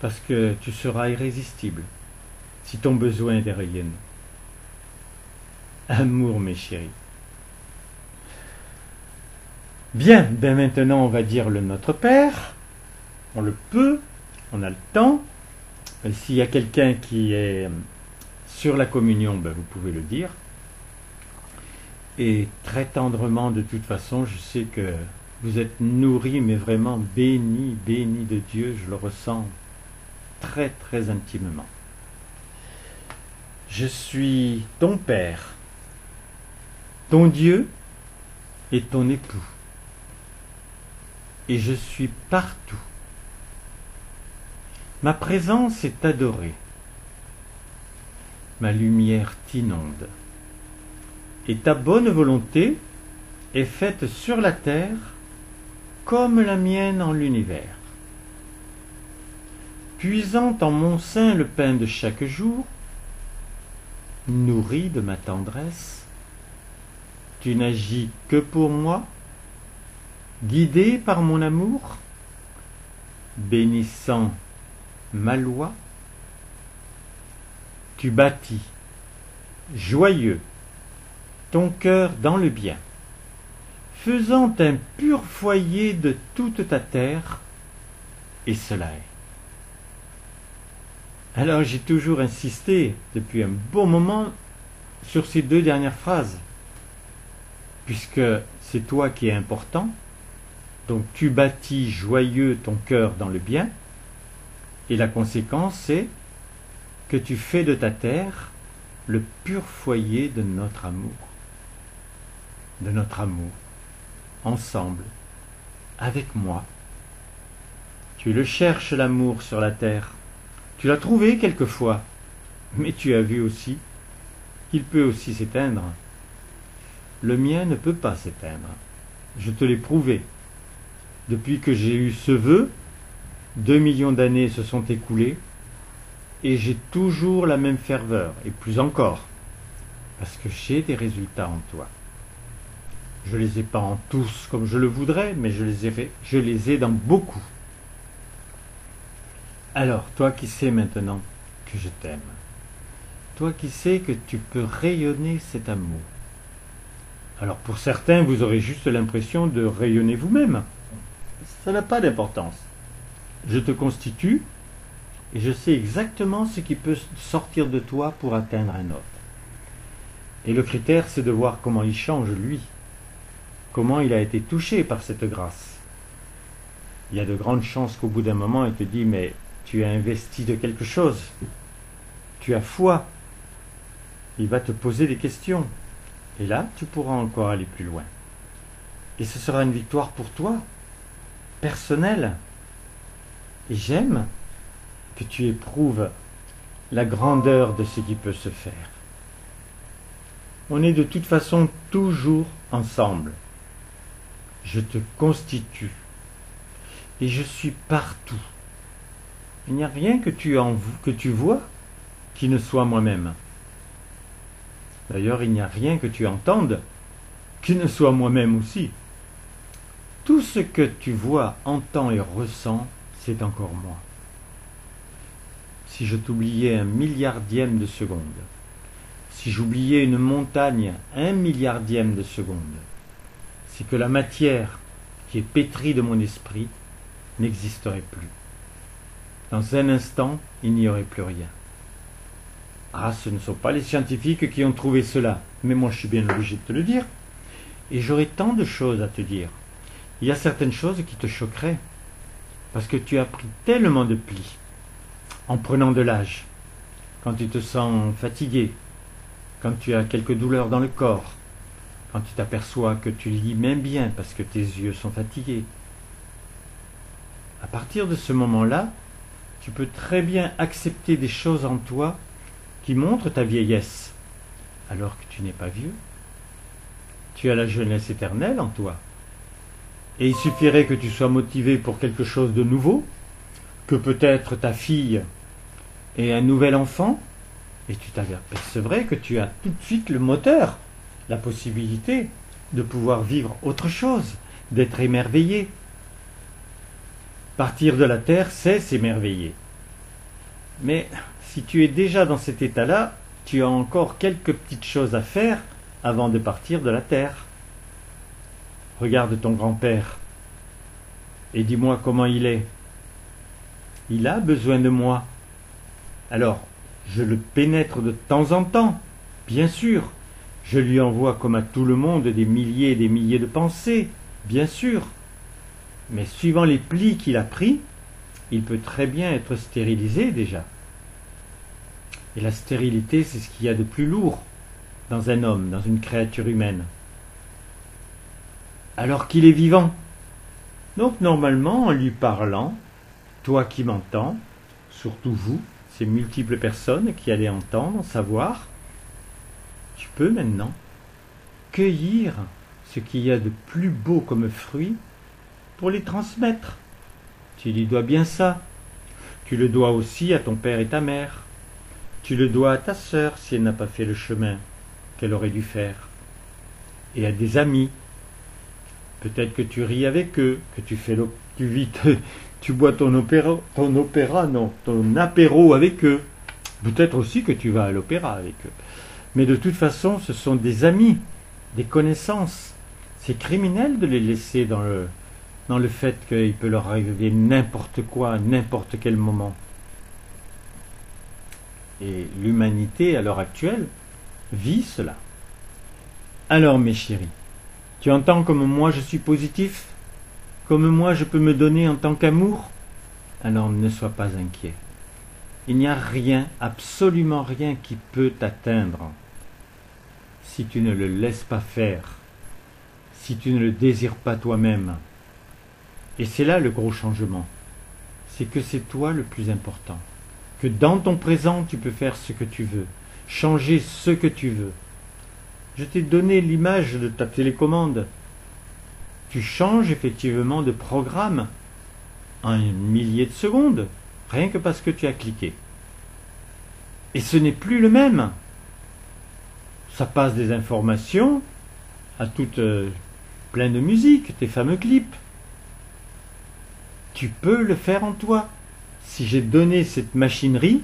A: parce que tu seras irrésistible si ton besoin est rayonné. Amour, mes chéris. Bien, maintenant on va dire le Notre Père. On le peut, on a le temps. S'il y a quelqu'un qui est sur la communion, vous pouvez le dire. Et très tendrement, de toute façon, je sais que vous êtes nourris, mais vraiment bénis, bénis de Dieu, je le ressens très, très intimement. Je suis ton Père, ton Dieu et ton époux. Et je suis partout. Ma présence est adorée. Ma lumière t'inonde. Et ta bonne volonté est faite sur la terre comme la mienne en l'univers. Puisant en mon sein le pain de chaque jour, nourri de ma tendresse, tu n'agis que pour moi, guidé par mon amour, bénissant ma loi, tu bâtis, joyeux, ton cœur dans le bien, faisant un pur foyer de toute ta terre, et cela est. Alors j'ai toujours insisté, depuis un bon moment, sur ces deux dernières phrases, puisque c'est toi qui es important, donc tu bâtis joyeux ton cœur dans le bien, et la conséquence c'est que tu fais de ta terre le pur foyer de notre amour. De notre amour, ensemble, avec moi. Tu le cherches l'amour sur la terre. Tu l'as trouvé quelquefois, mais tu as vu aussi qu'il peut aussi s'éteindre. Le mien ne peut pas s'éteindre. Je te l'ai prouvé. Depuis que j'ai eu ce vœu, 2 millions d'années se sont écoulées, et j'ai toujours la même ferveur, et plus encore, parce que j'ai des résultats en toi. Je les ai pas en tous comme je le voudrais, mais je les ai dans beaucoup. Alors, toi qui sais maintenant que je t'aime, toi qui sais que tu peux rayonner cet amour. Alors pour certains, vous aurez juste l'impression de rayonner vous-même. Ça n'a pas d'importance. Je te constitue et je sais exactement ce qui peut sortir de toi pour atteindre un autre. Et le critère, c'est de voir comment il change lui. Comment il a été touché par cette grâce. Il y a de grandes chances qu'au bout d'un moment, il te dit, mais tu as investi de quelque chose. Tu as foi. Il va te poser des questions. Et là, tu pourras encore aller plus loin. Et ce sera une victoire pour toi, personnelle. Et j'aime que tu éprouves la grandeur de ce qui peut se faire. On est de toute façon toujours ensemble. Je te constitue. Et je suis partout. Il n'y a rien que tu vois qui ne soit moi-même. D'ailleurs, il n'y a rien que tu entendes qui ne soit moi-même aussi. Tout ce que tu vois, entends et ressens, c'est encore moi. Si je t'oubliais 1 milliardième de seconde, si j'oubliais une montagne 1 milliardième de seconde, c'est que la matière qui est pétrie de mon esprit n'existerait plus. Dans un instant, il n'y aurait plus rien. Ah, ce ne sont pas les scientifiques qui ont trouvé cela, mais moi je suis bien obligé de te le dire. Et j'aurais tant de choses à te dire. Il y a certaines choses qui te choqueraient, parce que tu as pris tellement de plis en prenant de l'âge, quand tu te sens fatigué, quand tu as quelques douleurs dans le corps, quand tu t'aperçois que tu lis même bien parce que tes yeux sont fatigués. À partir de ce moment-là, tu peux très bien accepter des choses en toi qui montrent ta vieillesse, alors que tu n'es pas vieux. Tu as la jeunesse éternelle en toi. Et il suffirait que tu sois motivé pour quelque chose de nouveau, que peut-être ta fille ait un nouvel enfant, et tu t'apercevrais que tu as tout de suite le moteur, la possibilité de pouvoir vivre autre chose, d'être émerveillé. Partir de la terre, c'est s'émerveiller. Mais si tu es déjà dans cet état-là, tu as encore quelques petites choses à faire avant de partir de la terre. Regarde ton grand-père et dis-moi comment il est. Il a besoin de moi. Alors, je le pénètre de temps en temps, bien sûr. Je lui envoie comme à tout le monde des milliers et des milliers de pensées, bien sûr. Mais suivant les plis qu'il a pris, il peut très bien être stérilisé déjà. Et la stérilité, c'est ce qu'il y a de plus lourd dans un homme, dans une créature humaine. Alors qu'il est vivant. Donc normalement, en lui parlant, toi qui m'entends, surtout vous, ces multiples personnes qui allez entendre, savoir, tu peux maintenant cueillir ce qu'il y a de plus beau comme fruit pour les transmettre. Tu lui dois bien ça. Tu le dois aussi à ton père et ta mère. Tu le dois à ta sœur si elle n'a pas fait le chemin qu'elle aurait dû faire. Et à des amis. Peut-être que tu ris avec eux, que tu bois ton apéro avec eux. Peut-être aussi que tu vas à l'opéra avec eux. Mais de toute façon, ce sont des amis, des connaissances. C'est criminel de les laisser dans le fait qu'il peut leur arriver n'importe quoi, à n'importe quel moment. Et l'humanité, à l'heure actuelle, vit cela. Alors, mes chéris, tu entends comme moi je suis positif? Comme moi je peux me donner en tant qu'amour? Alors ne sois pas inquiet. Il n'y a rien, absolument rien qui peut t'atteindre si tu ne le laisses pas faire, si tu ne le désires pas toi-même. Et c'est là le gros changement. C'est que c'est toi le plus important. Que dans ton présent, tu peux faire ce que tu veux, changer ce que tu veux. Je t'ai donné l'image de ta télécommande. Tu changes effectivement de programme en un millier de secondes, rien que parce que tu as cliqué. Et ce n'est plus le même. Ça passe des informations à toute plein de musique, tes fameux clips. Tu peux le faire en toi. Si j'ai donné cette machinerie,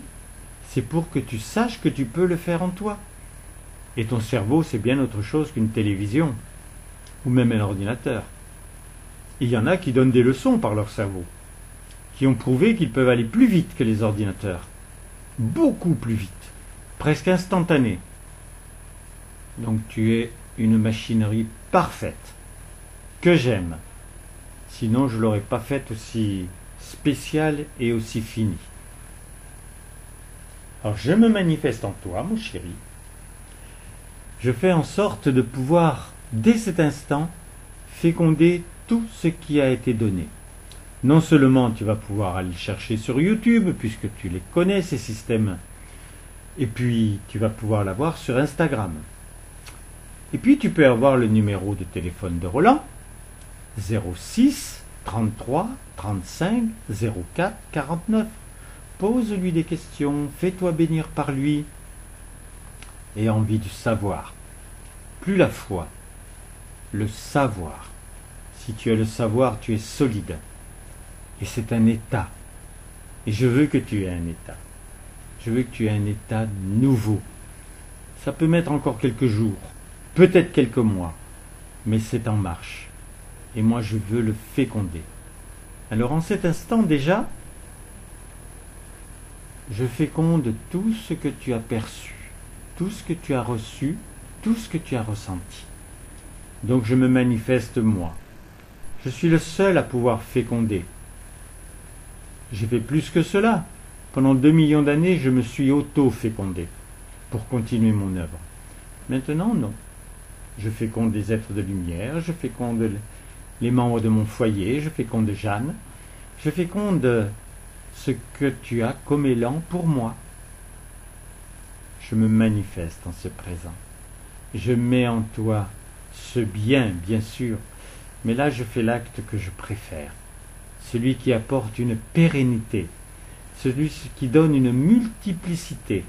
A: c'est pour que tu saches que tu peux le faire en toi. Et ton cerveau, c'est bien autre chose qu'une télévision, ou même un ordinateur. Il y en a qui donnent des leçons par leur cerveau, qui ont prouvé qu'ils peuvent aller plus vite que les ordinateurs. Beaucoup plus vite, presque instantané. Donc tu es une machinerie parfaite, que j'aime. Sinon je ne l'aurais pas faite aussi spéciale et aussi finie. Alors je me manifeste en toi, mon chéri. Je fais en sorte de pouvoir, dès cet instant, féconder tout ce qui a été donné. Non seulement tu vas pouvoir aller chercher sur YouTube, puisque tu les connais, ces systèmes, et puis tu vas pouvoir l'avoir sur Instagram. Et puis tu peux avoir le numéro de téléphone de Roland, 06 33 35 04 49. Pose-lui des questions, fais-toi bénir par lui. Et envie du savoir. Plus la foi, le savoir. Si tu as le savoir, tu es solide. Et c'est un état. Et je veux que tu aies un état. Je veux que tu aies un état nouveau. Ça peut mettre encore quelques jours, peut-être quelques mois, mais c'est en marche. Et moi, je veux le féconder. Alors en cet instant déjà, je féconde tout ce que tu as perçu, tout ce que tu as reçu, tout ce que tu as ressenti. Donc je me manifeste moi. Je suis le seul à pouvoir féconder. J'ai fait plus que cela. Pendant 2 millions d'années, je me suis auto-fécondé pour continuer mon œuvre. Maintenant, non. Je féconde des êtres de lumière, je féconde les membres de mon foyer, je féconde Jeanne, je féconde ce que tu as comme élan pour moi. Je me manifeste en ce présent. Je mets en toi ce bien, bien sûr, mais là je fais l'acte que je préfère, celui qui apporte une pérennité, celui qui donne une multiplicité,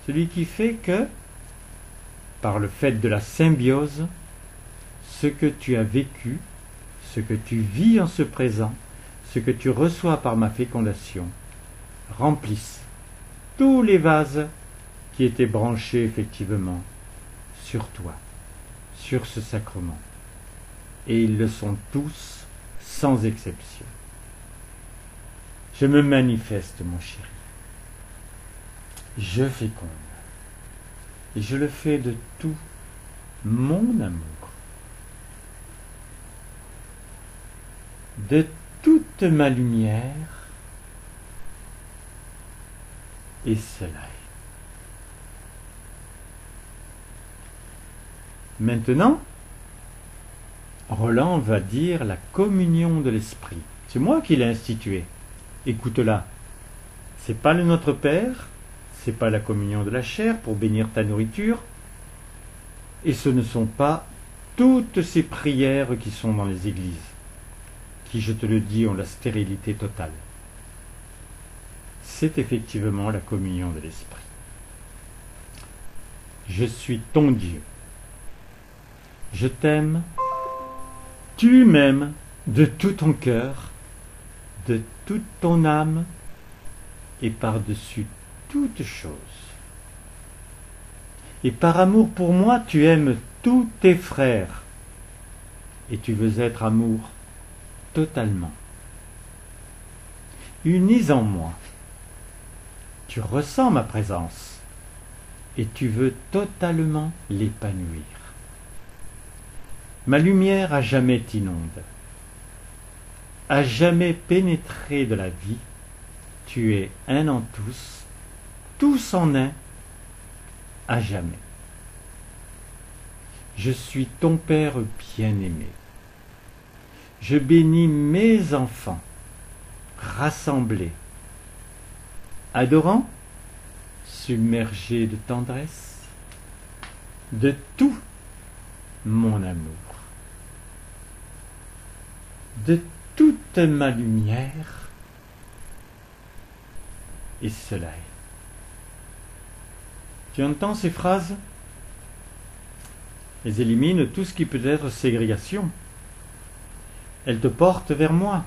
A: celui qui fait que, par le fait de la symbiose, ce que tu as vécu, ce que tu vis en ce présent, ce que tu reçois par ma fécondation, remplissent tous les vases qui étaient branchés effectivement sur toi, sur ce sacrement. Et ils le sont tous, sans exception. Je me manifeste, mon chéri. Je féconde. Et je le fais de tout mon amour, de toute ma lumière, et cela est. Maintenant, Roland va dire la communion de l'esprit. C'est moi qui l'ai instituée. Écoute-la. C'est pas le Notre Père, c'est pas la communion de la chair pour bénir ta nourriture, et ce ne sont pas toutes ces prières qui sont dans les églises, qui, je te le dis, ont la stérilité totale. C'est effectivement la communion de l'esprit. Je suis ton Dieu. Je t'aime, tu m'aimes de tout ton cœur, de toute ton âme et par-dessus toute chose. Et par amour pour moi, tu aimes tous tes frères et tu veux être amour totalement. Unis en moi, tu ressens ma présence et tu veux totalement l'épanouir. Ma lumière à jamais t'inonde, à jamais pénétré de la vie, tu es un en tous, tous en un, à jamais. Je suis ton Père bien-aimé. Je bénis mes enfants, rassemblés, adorants, submergés de tendresse, de tout mon amour, de toute ma lumière, et cela est. Tu entends ces phrases? Elles éliminent tout ce qui peut être ségrégation. Elles te portent vers moi.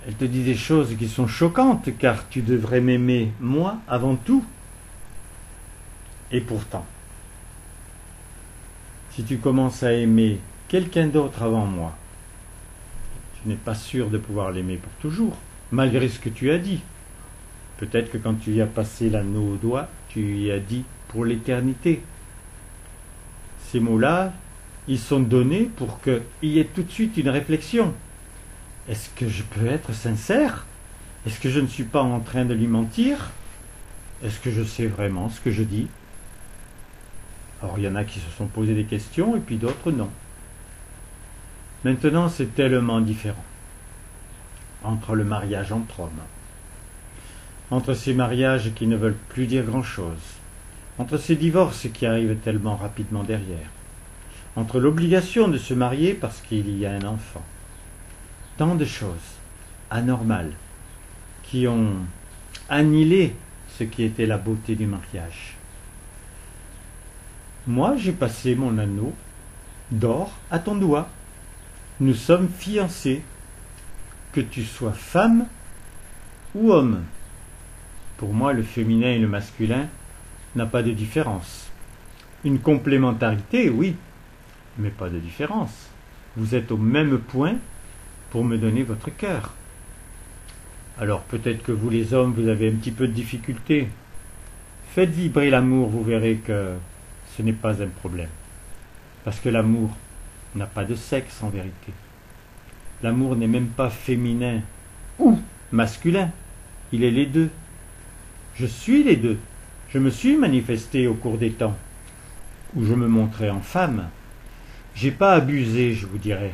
A: Elles te disent des choses qui sont choquantes, car tu devrais m'aimer, moi, avant tout. Et pourtant, si tu commences à aimer quelqu'un d'autre avant moi, tu n'es pas sûr de pouvoir l'aimer pour toujours, malgré ce que tu as dit. Peut-être que quand tu y as passé l'anneau au doigt, tu y as dit pour l'éternité. Ces mots-là, ils sont donnés pour qu'il y ait tout de suite une réflexion. Est-ce que je peux être sincère? Est-ce que je ne suis pas en train de lui mentir? Est-ce que je sais vraiment ce que je dis? Alors il y en a qui se sont posé des questions et puis d'autres non. Maintenant c'est tellement différent entre le mariage entre hommes, entre ces mariages qui ne veulent plus dire grand-chose, entre ces divorces qui arrivent tellement rapidement derrière, entre l'obligation de se marier parce qu'il y a un enfant. Tant de choses anormales qui ont annihilé ce qui était la beauté du mariage. Moi, j'ai passé mon anneau d'or à ton doigt. Nous sommes fiancés, que tu sois femme ou homme. Pour moi, le féminin et le masculin n'a pas de différence. Une complémentarité, oui, mais pas de différence. Vous êtes au même point pour me donner votre cœur. Alors peut-être que vous les hommes, vous avez un petit peu de difficulté. Faites vibrer l'amour, vous verrez que ce n'est pas un problème. Parce que l'amour n'a pas de sexe en vérité. L'amour n'est même pas féminin ou masculin. Il est les deux. Je suis les deux. Je me suis manifesté au cours des temps où je me montrais en femme. J'ai pas abusé, je vous dirais.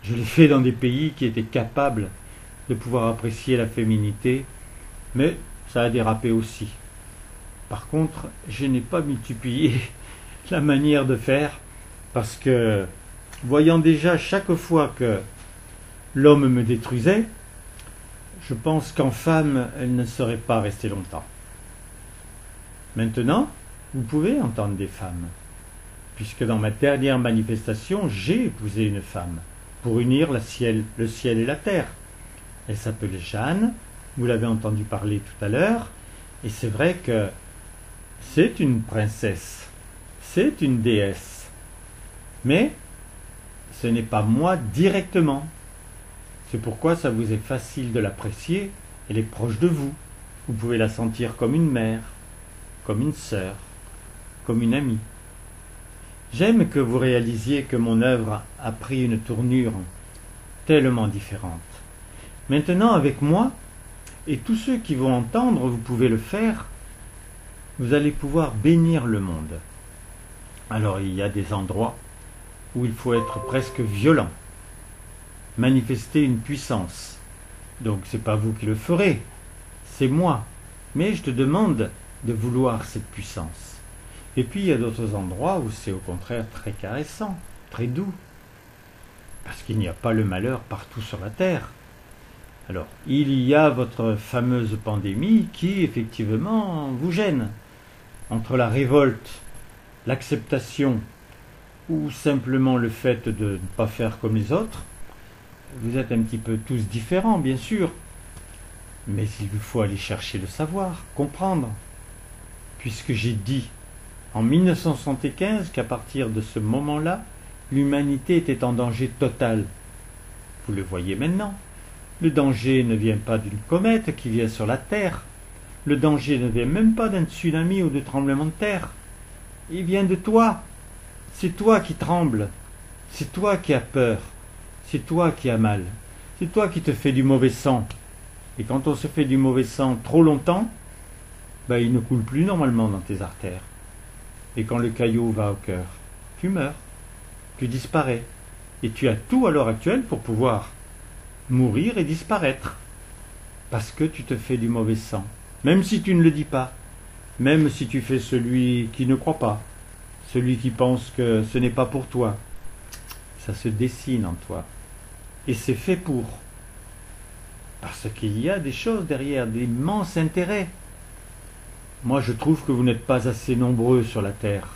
A: Je l'ai fait dans des pays qui étaient capables de pouvoir apprécier la féminité, mais ça a dérapé aussi. Par contre, je n'ai pas multiplié la manière de faire, parce que, voyant déjà chaque fois que l'homme me détruisait, je pense qu'en femme, elle ne serait pas restée longtemps. Maintenant, vous pouvez entendre des femmes, puisque dans ma dernière manifestation, j'ai épousé une femme, pour unir le ciel et la terre. Elle s'appelait Jeanne, vous l'avez entendu parler tout à l'heure, et c'est vrai que c'est une princesse, c'est une déesse. Mais ce n'est pas moi directement. C'est pourquoi ça vous est facile de l'apprécier, elle est proche de vous. Vous pouvez la sentir comme une mère, comme une sœur, comme une amie. J'aime que vous réalisiez que mon œuvre a pris une tournure tellement différente. Maintenant, avec moi, et tous ceux qui vont entendre, vous pouvez le faire, vous allez pouvoir bénir le monde. Alors il y a des endroits où il faut être presque violent, manifester une puissance. Donc c'est pas vous qui le ferez, c'est moi. Mais je te demande de vouloir cette puissance. Et puis il y a d'autres endroits où c'est au contraire très caressant, très doux. Parce qu'il n'y a pas le malheur partout sur la terre. Alors, il y a votre fameuse pandémie qui, effectivement, vous gêne. Entre la révolte, l'acceptation ou simplement le fait de ne pas faire comme les autres, vous êtes un petit peu tous différents, bien sûr. Mais il vous faut aller chercher le savoir, comprendre. Puisque j'ai dit en 1975 qu'à partir de ce moment-là, l'humanité était en danger total. Vous le voyez maintenant. Le danger ne vient pas d'une comète qui vient sur la Terre. Le danger ne vient même pas d'un tsunami ou de tremblement de terre. Il vient de toi. C'est toi qui trembles. C'est toi qui as peur. C'est toi qui as mal. C'est toi qui te fais du mauvais sang. Et quand on se fait du mauvais sang trop longtemps, il ne coule plus normalement dans tes artères. Et quand le caillot va au cœur, tu meurs. Tu disparais. Et tu as tout à l'heure actuelle pour pouvoir mourir et disparaître. Parce que tu te fais du mauvais sang. Même si tu ne le dis pas. Même si tu fais celui qui ne croit pas. Celui qui pense que ce n'est pas pour toi. Ça se dessine en toi. Et c'est fait pour. Parce qu'il y a des choses derrière, d'immenses intérêts. Moi, je trouve que vous n'êtes pas assez nombreux sur la Terre.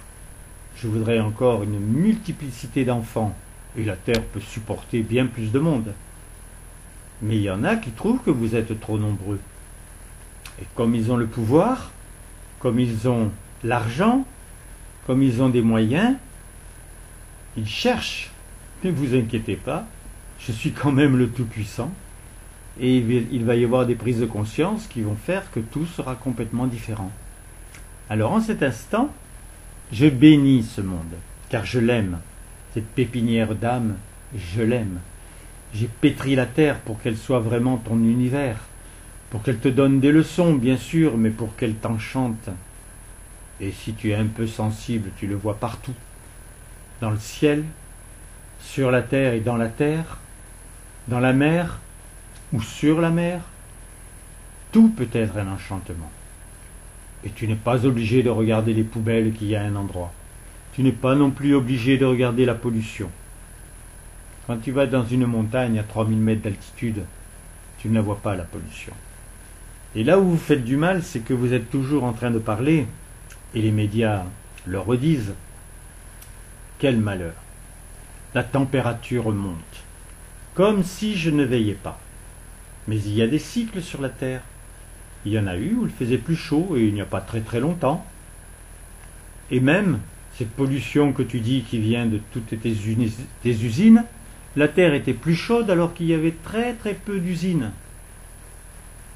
A: Je voudrais encore une multiplicité d'enfants. Et la Terre peut supporter bien plus de monde. Mais il y en a qui trouvent que vous êtes trop nombreux. Et comme ils ont le pouvoir, comme ils ont l'argent, comme ils ont des moyens, ils cherchent. Ne vous inquiétez pas, je suis quand même le Tout-Puissant. Et il va y avoir des prises de conscience qui vont faire que tout sera complètement différent. Alors en cet instant, je bénis ce monde, car je l'aime. Cette pépinière d'âme, je l'aime. J'ai pétri la terre pour qu'elle soit vraiment ton univers, pour qu'elle te donne des leçons, bien sûr, mais pour qu'elle t'enchante. Et si tu es un peu sensible, tu le vois partout, dans le ciel, sur la terre et dans la terre, dans la mer ou sur la mer, tout peut être un enchantement. Et tu n'es pas obligé de regarder les poubelles qu'il y a à un endroit. Tu n'es pas non plus obligé de regarder la pollution. Quand tu vas dans une montagne à 3000 mètres d'altitude, tu ne la vois pas, la pollution. Et là où vous faites du mal, c'est que vous êtes toujours en train de parler, et les médias le redisent. Quel malheur! La température monte, comme si je ne veillais pas. Mais il y a des cycles sur la Terre. Il y en a eu où il faisait plus chaud, et il n'y a pas très très longtemps. Et même, cette pollution que tu dis qui vient de toutes tes usines, la Terre était plus chaude alors qu'il y avait très très peu d'usines.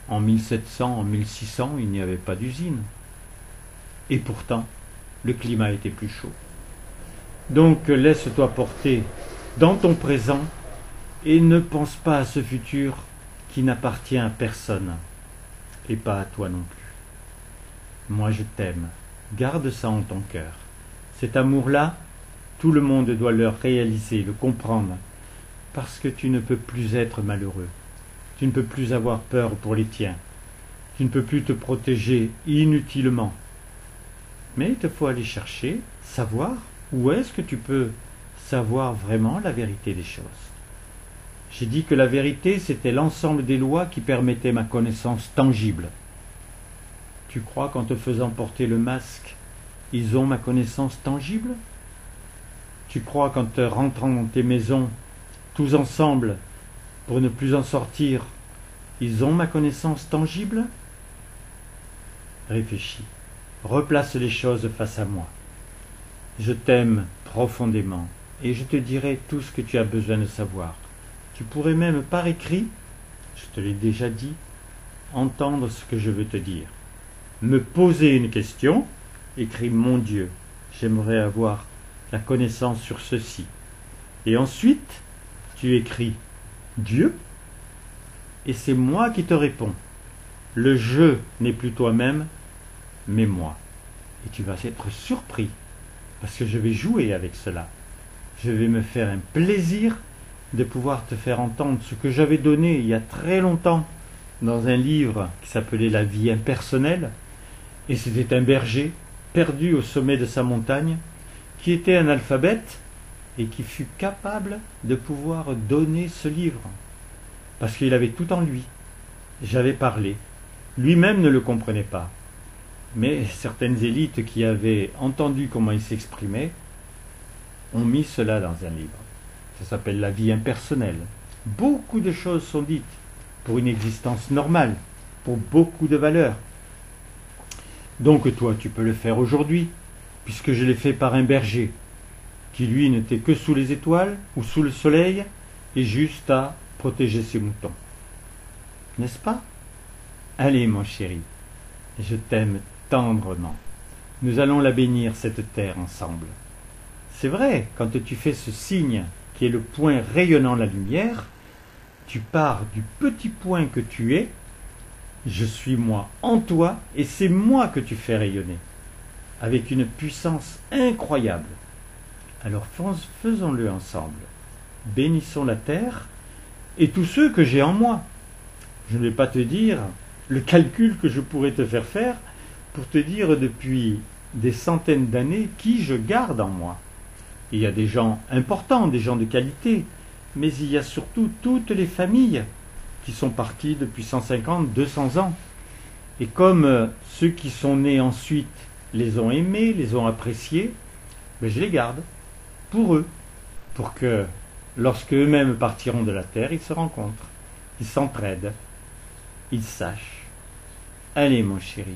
A: En 1700, en 1600, il n'y avait pas d'usines. Et pourtant, le climat était plus chaud. Donc laisse-toi porter dans ton présent et ne pense pas à ce futur qui n'appartient à personne et pas à toi non plus. Moi je t'aime, garde ça en ton cœur. Cet amour-là, tout le monde doit le réaliser, le comprendre, parce que tu ne peux plus être malheureux. Tu ne peux plus avoir peur pour les tiens. Tu ne peux plus te protéger inutilement. Mais il te faut aller chercher, savoir où est-ce que tu peux savoir vraiment la vérité des choses. J'ai dit que la vérité, c'était l'ensemble des lois qui permettaient ma connaissance tangible. Tu crois qu'en te faisant porter le masque, ils ont ma connaissance tangible? Tu crois qu'en te rentrant dans tes maisons, tous ensemble, pour ne plus en sortir, ils ont ma connaissance tangible? Réfléchis, replace les choses face à moi. Je t'aime profondément et je te dirai tout ce que tu as besoin de savoir. Tu pourrais même par écrit, je te l'ai déjà dit, entendre ce que je veux te dire. Me poser une question, écris mon Dieu, j'aimerais avoir la connaissance sur ceci. Et ensuite, tu écris Dieu, et c'est moi qui te réponds. Le je n'est plus toi-même, mais moi. Et tu vas être surpris, parce que je vais jouer avec cela. Je vais me faire un plaisir de pouvoir te faire entendre ce que j'avais donné il y a très longtemps dans un livre qui s'appelait La vie impersonnelle, et c'était un berger perdu au sommet de sa montagne qui était un alphabète et qui fut capable de pouvoir donner ce livre parce qu'il avait tout en lui. J'avais parlé, lui-même ne le comprenait pas, mais certaines élites qui avaient entendu comment il s'exprimait ont mis cela dans un livre. Ça s'appelle La vie impersonnelle. Beaucoup de choses sont dites pour une existence normale, pour beaucoup de valeurs. Donc toi, tu peux le faire aujourd'hui, puisque je l'ai fait par un berger, qui lui n'était que sous les étoiles ou sous le soleil, et juste à protéger ses moutons. N'est-ce pas? Allez, mon chéri, je t'aime tendrement. Nous allons la bénir, cette terre, ensemble. C'est vrai, quand tu fais ce signe, qui est le point rayonnant la lumière, tu pars du petit point que tu es, je suis moi en toi, et c'est moi que tu fais rayonner, avec une puissance incroyable. Alors faisons-le ensemble. Bénissons la terre et tous ceux que j'ai en moi. Je ne vais pas te dire le calcul que je pourrais te faire pour te dire depuis des centaines d'années qui je garde en moi. Il y a des gens importants, des gens de qualité, mais il y a surtout toutes les familles qui sont parties depuis 150, 200 ans. Et comme ceux qui sont nés ensuite les ont aimés, les ont appréciés, ben je les garde pour eux, pour que lorsque eux-mêmes partiront de la terre, ils se rencontrent, ils s'entraident, ils sachent. Allez, mon chéri,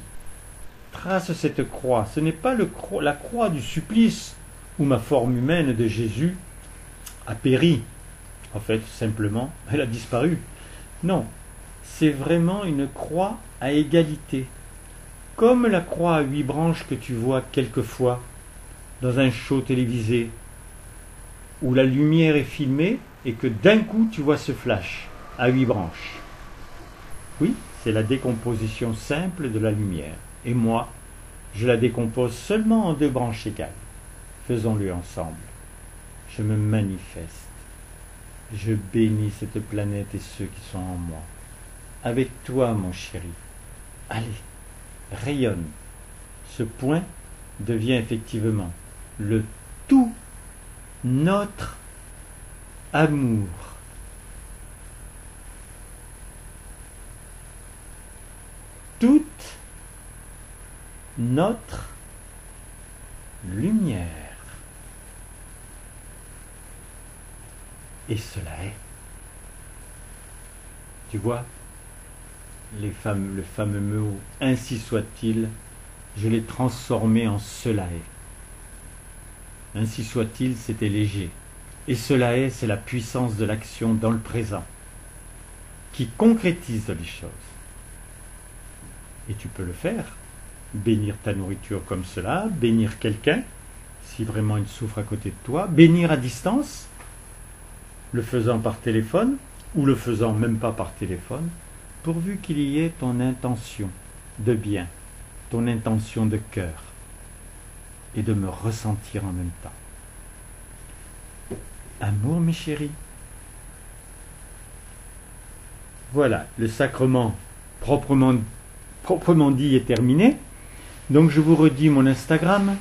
A: trace cette croix. Ce n'est pas la croix du supplice où ma forme humaine de Jésus a péri. En fait, simplement, elle a disparu. Non, c'est vraiment une croix à égalité. Comme la croix à 8 branches que tu vois quelquefois dans un show télévisé, où la lumière est filmée et que d'un coup tu vois ce flash à 8 branches. Oui, c'est la décomposition simple de la lumière. Et moi, je la décompose seulement en 2 branches égales. Faisons-le ensemble. Je me manifeste. Je bénis cette planète et ceux qui sont en moi. Avec toi, mon chéri. Allez, rayonne. Ce point devient effectivement le tout notre amour. Toute notre lumière. Et cela est. Tu vois, le fameux mot « ainsi soit-il », je l'ai transformé en « cela est ». Ainsi soit-il, c'était léger. Et cela est, c'est la puissance de l'action dans le présent, qui concrétise les choses. Et tu peux le faire. Bénir ta nourriture comme cela, bénir quelqu'un, si vraiment il souffre à côté de toi, bénir à distance, le faisant par téléphone, ou le faisant même pas par téléphone, pourvu qu'il y ait ton intention de bien, ton intention de cœur, et de me ressentir en même temps. Amour, mes chéris. Voilà, le sacrement proprement dit est terminé. Donc je vous redis mon Instagram,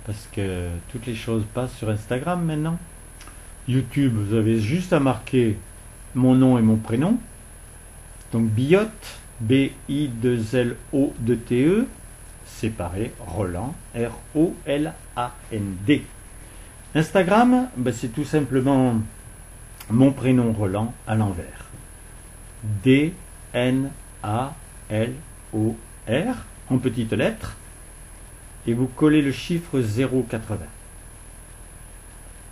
A: parce que toutes les choses passent sur Instagram maintenant. YouTube, vous avez juste à marquer mon nom et mon prénom. Donc Biote, B-I-2-L-O-2-T-E, séparé, Roland, R-O-L-A-N-D. Instagram, c'est tout simplement mon prénom Roland à l'envers. D-N-A-L-O-R, en petites lettres, et vous collez le chiffre 080.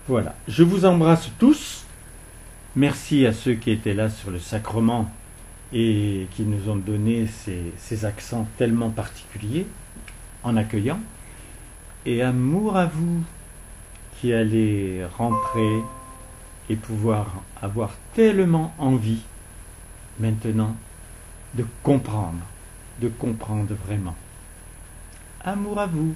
A: Voilà, je vous embrasse tous. Merci à ceux qui étaient là sur le sacrement et qui nous ont donné ces accents tellement particuliers en accueillant. Et amour à vous qui allez rentrer et pouvoir avoir tellement envie maintenant de comprendre vraiment. Amour à vous.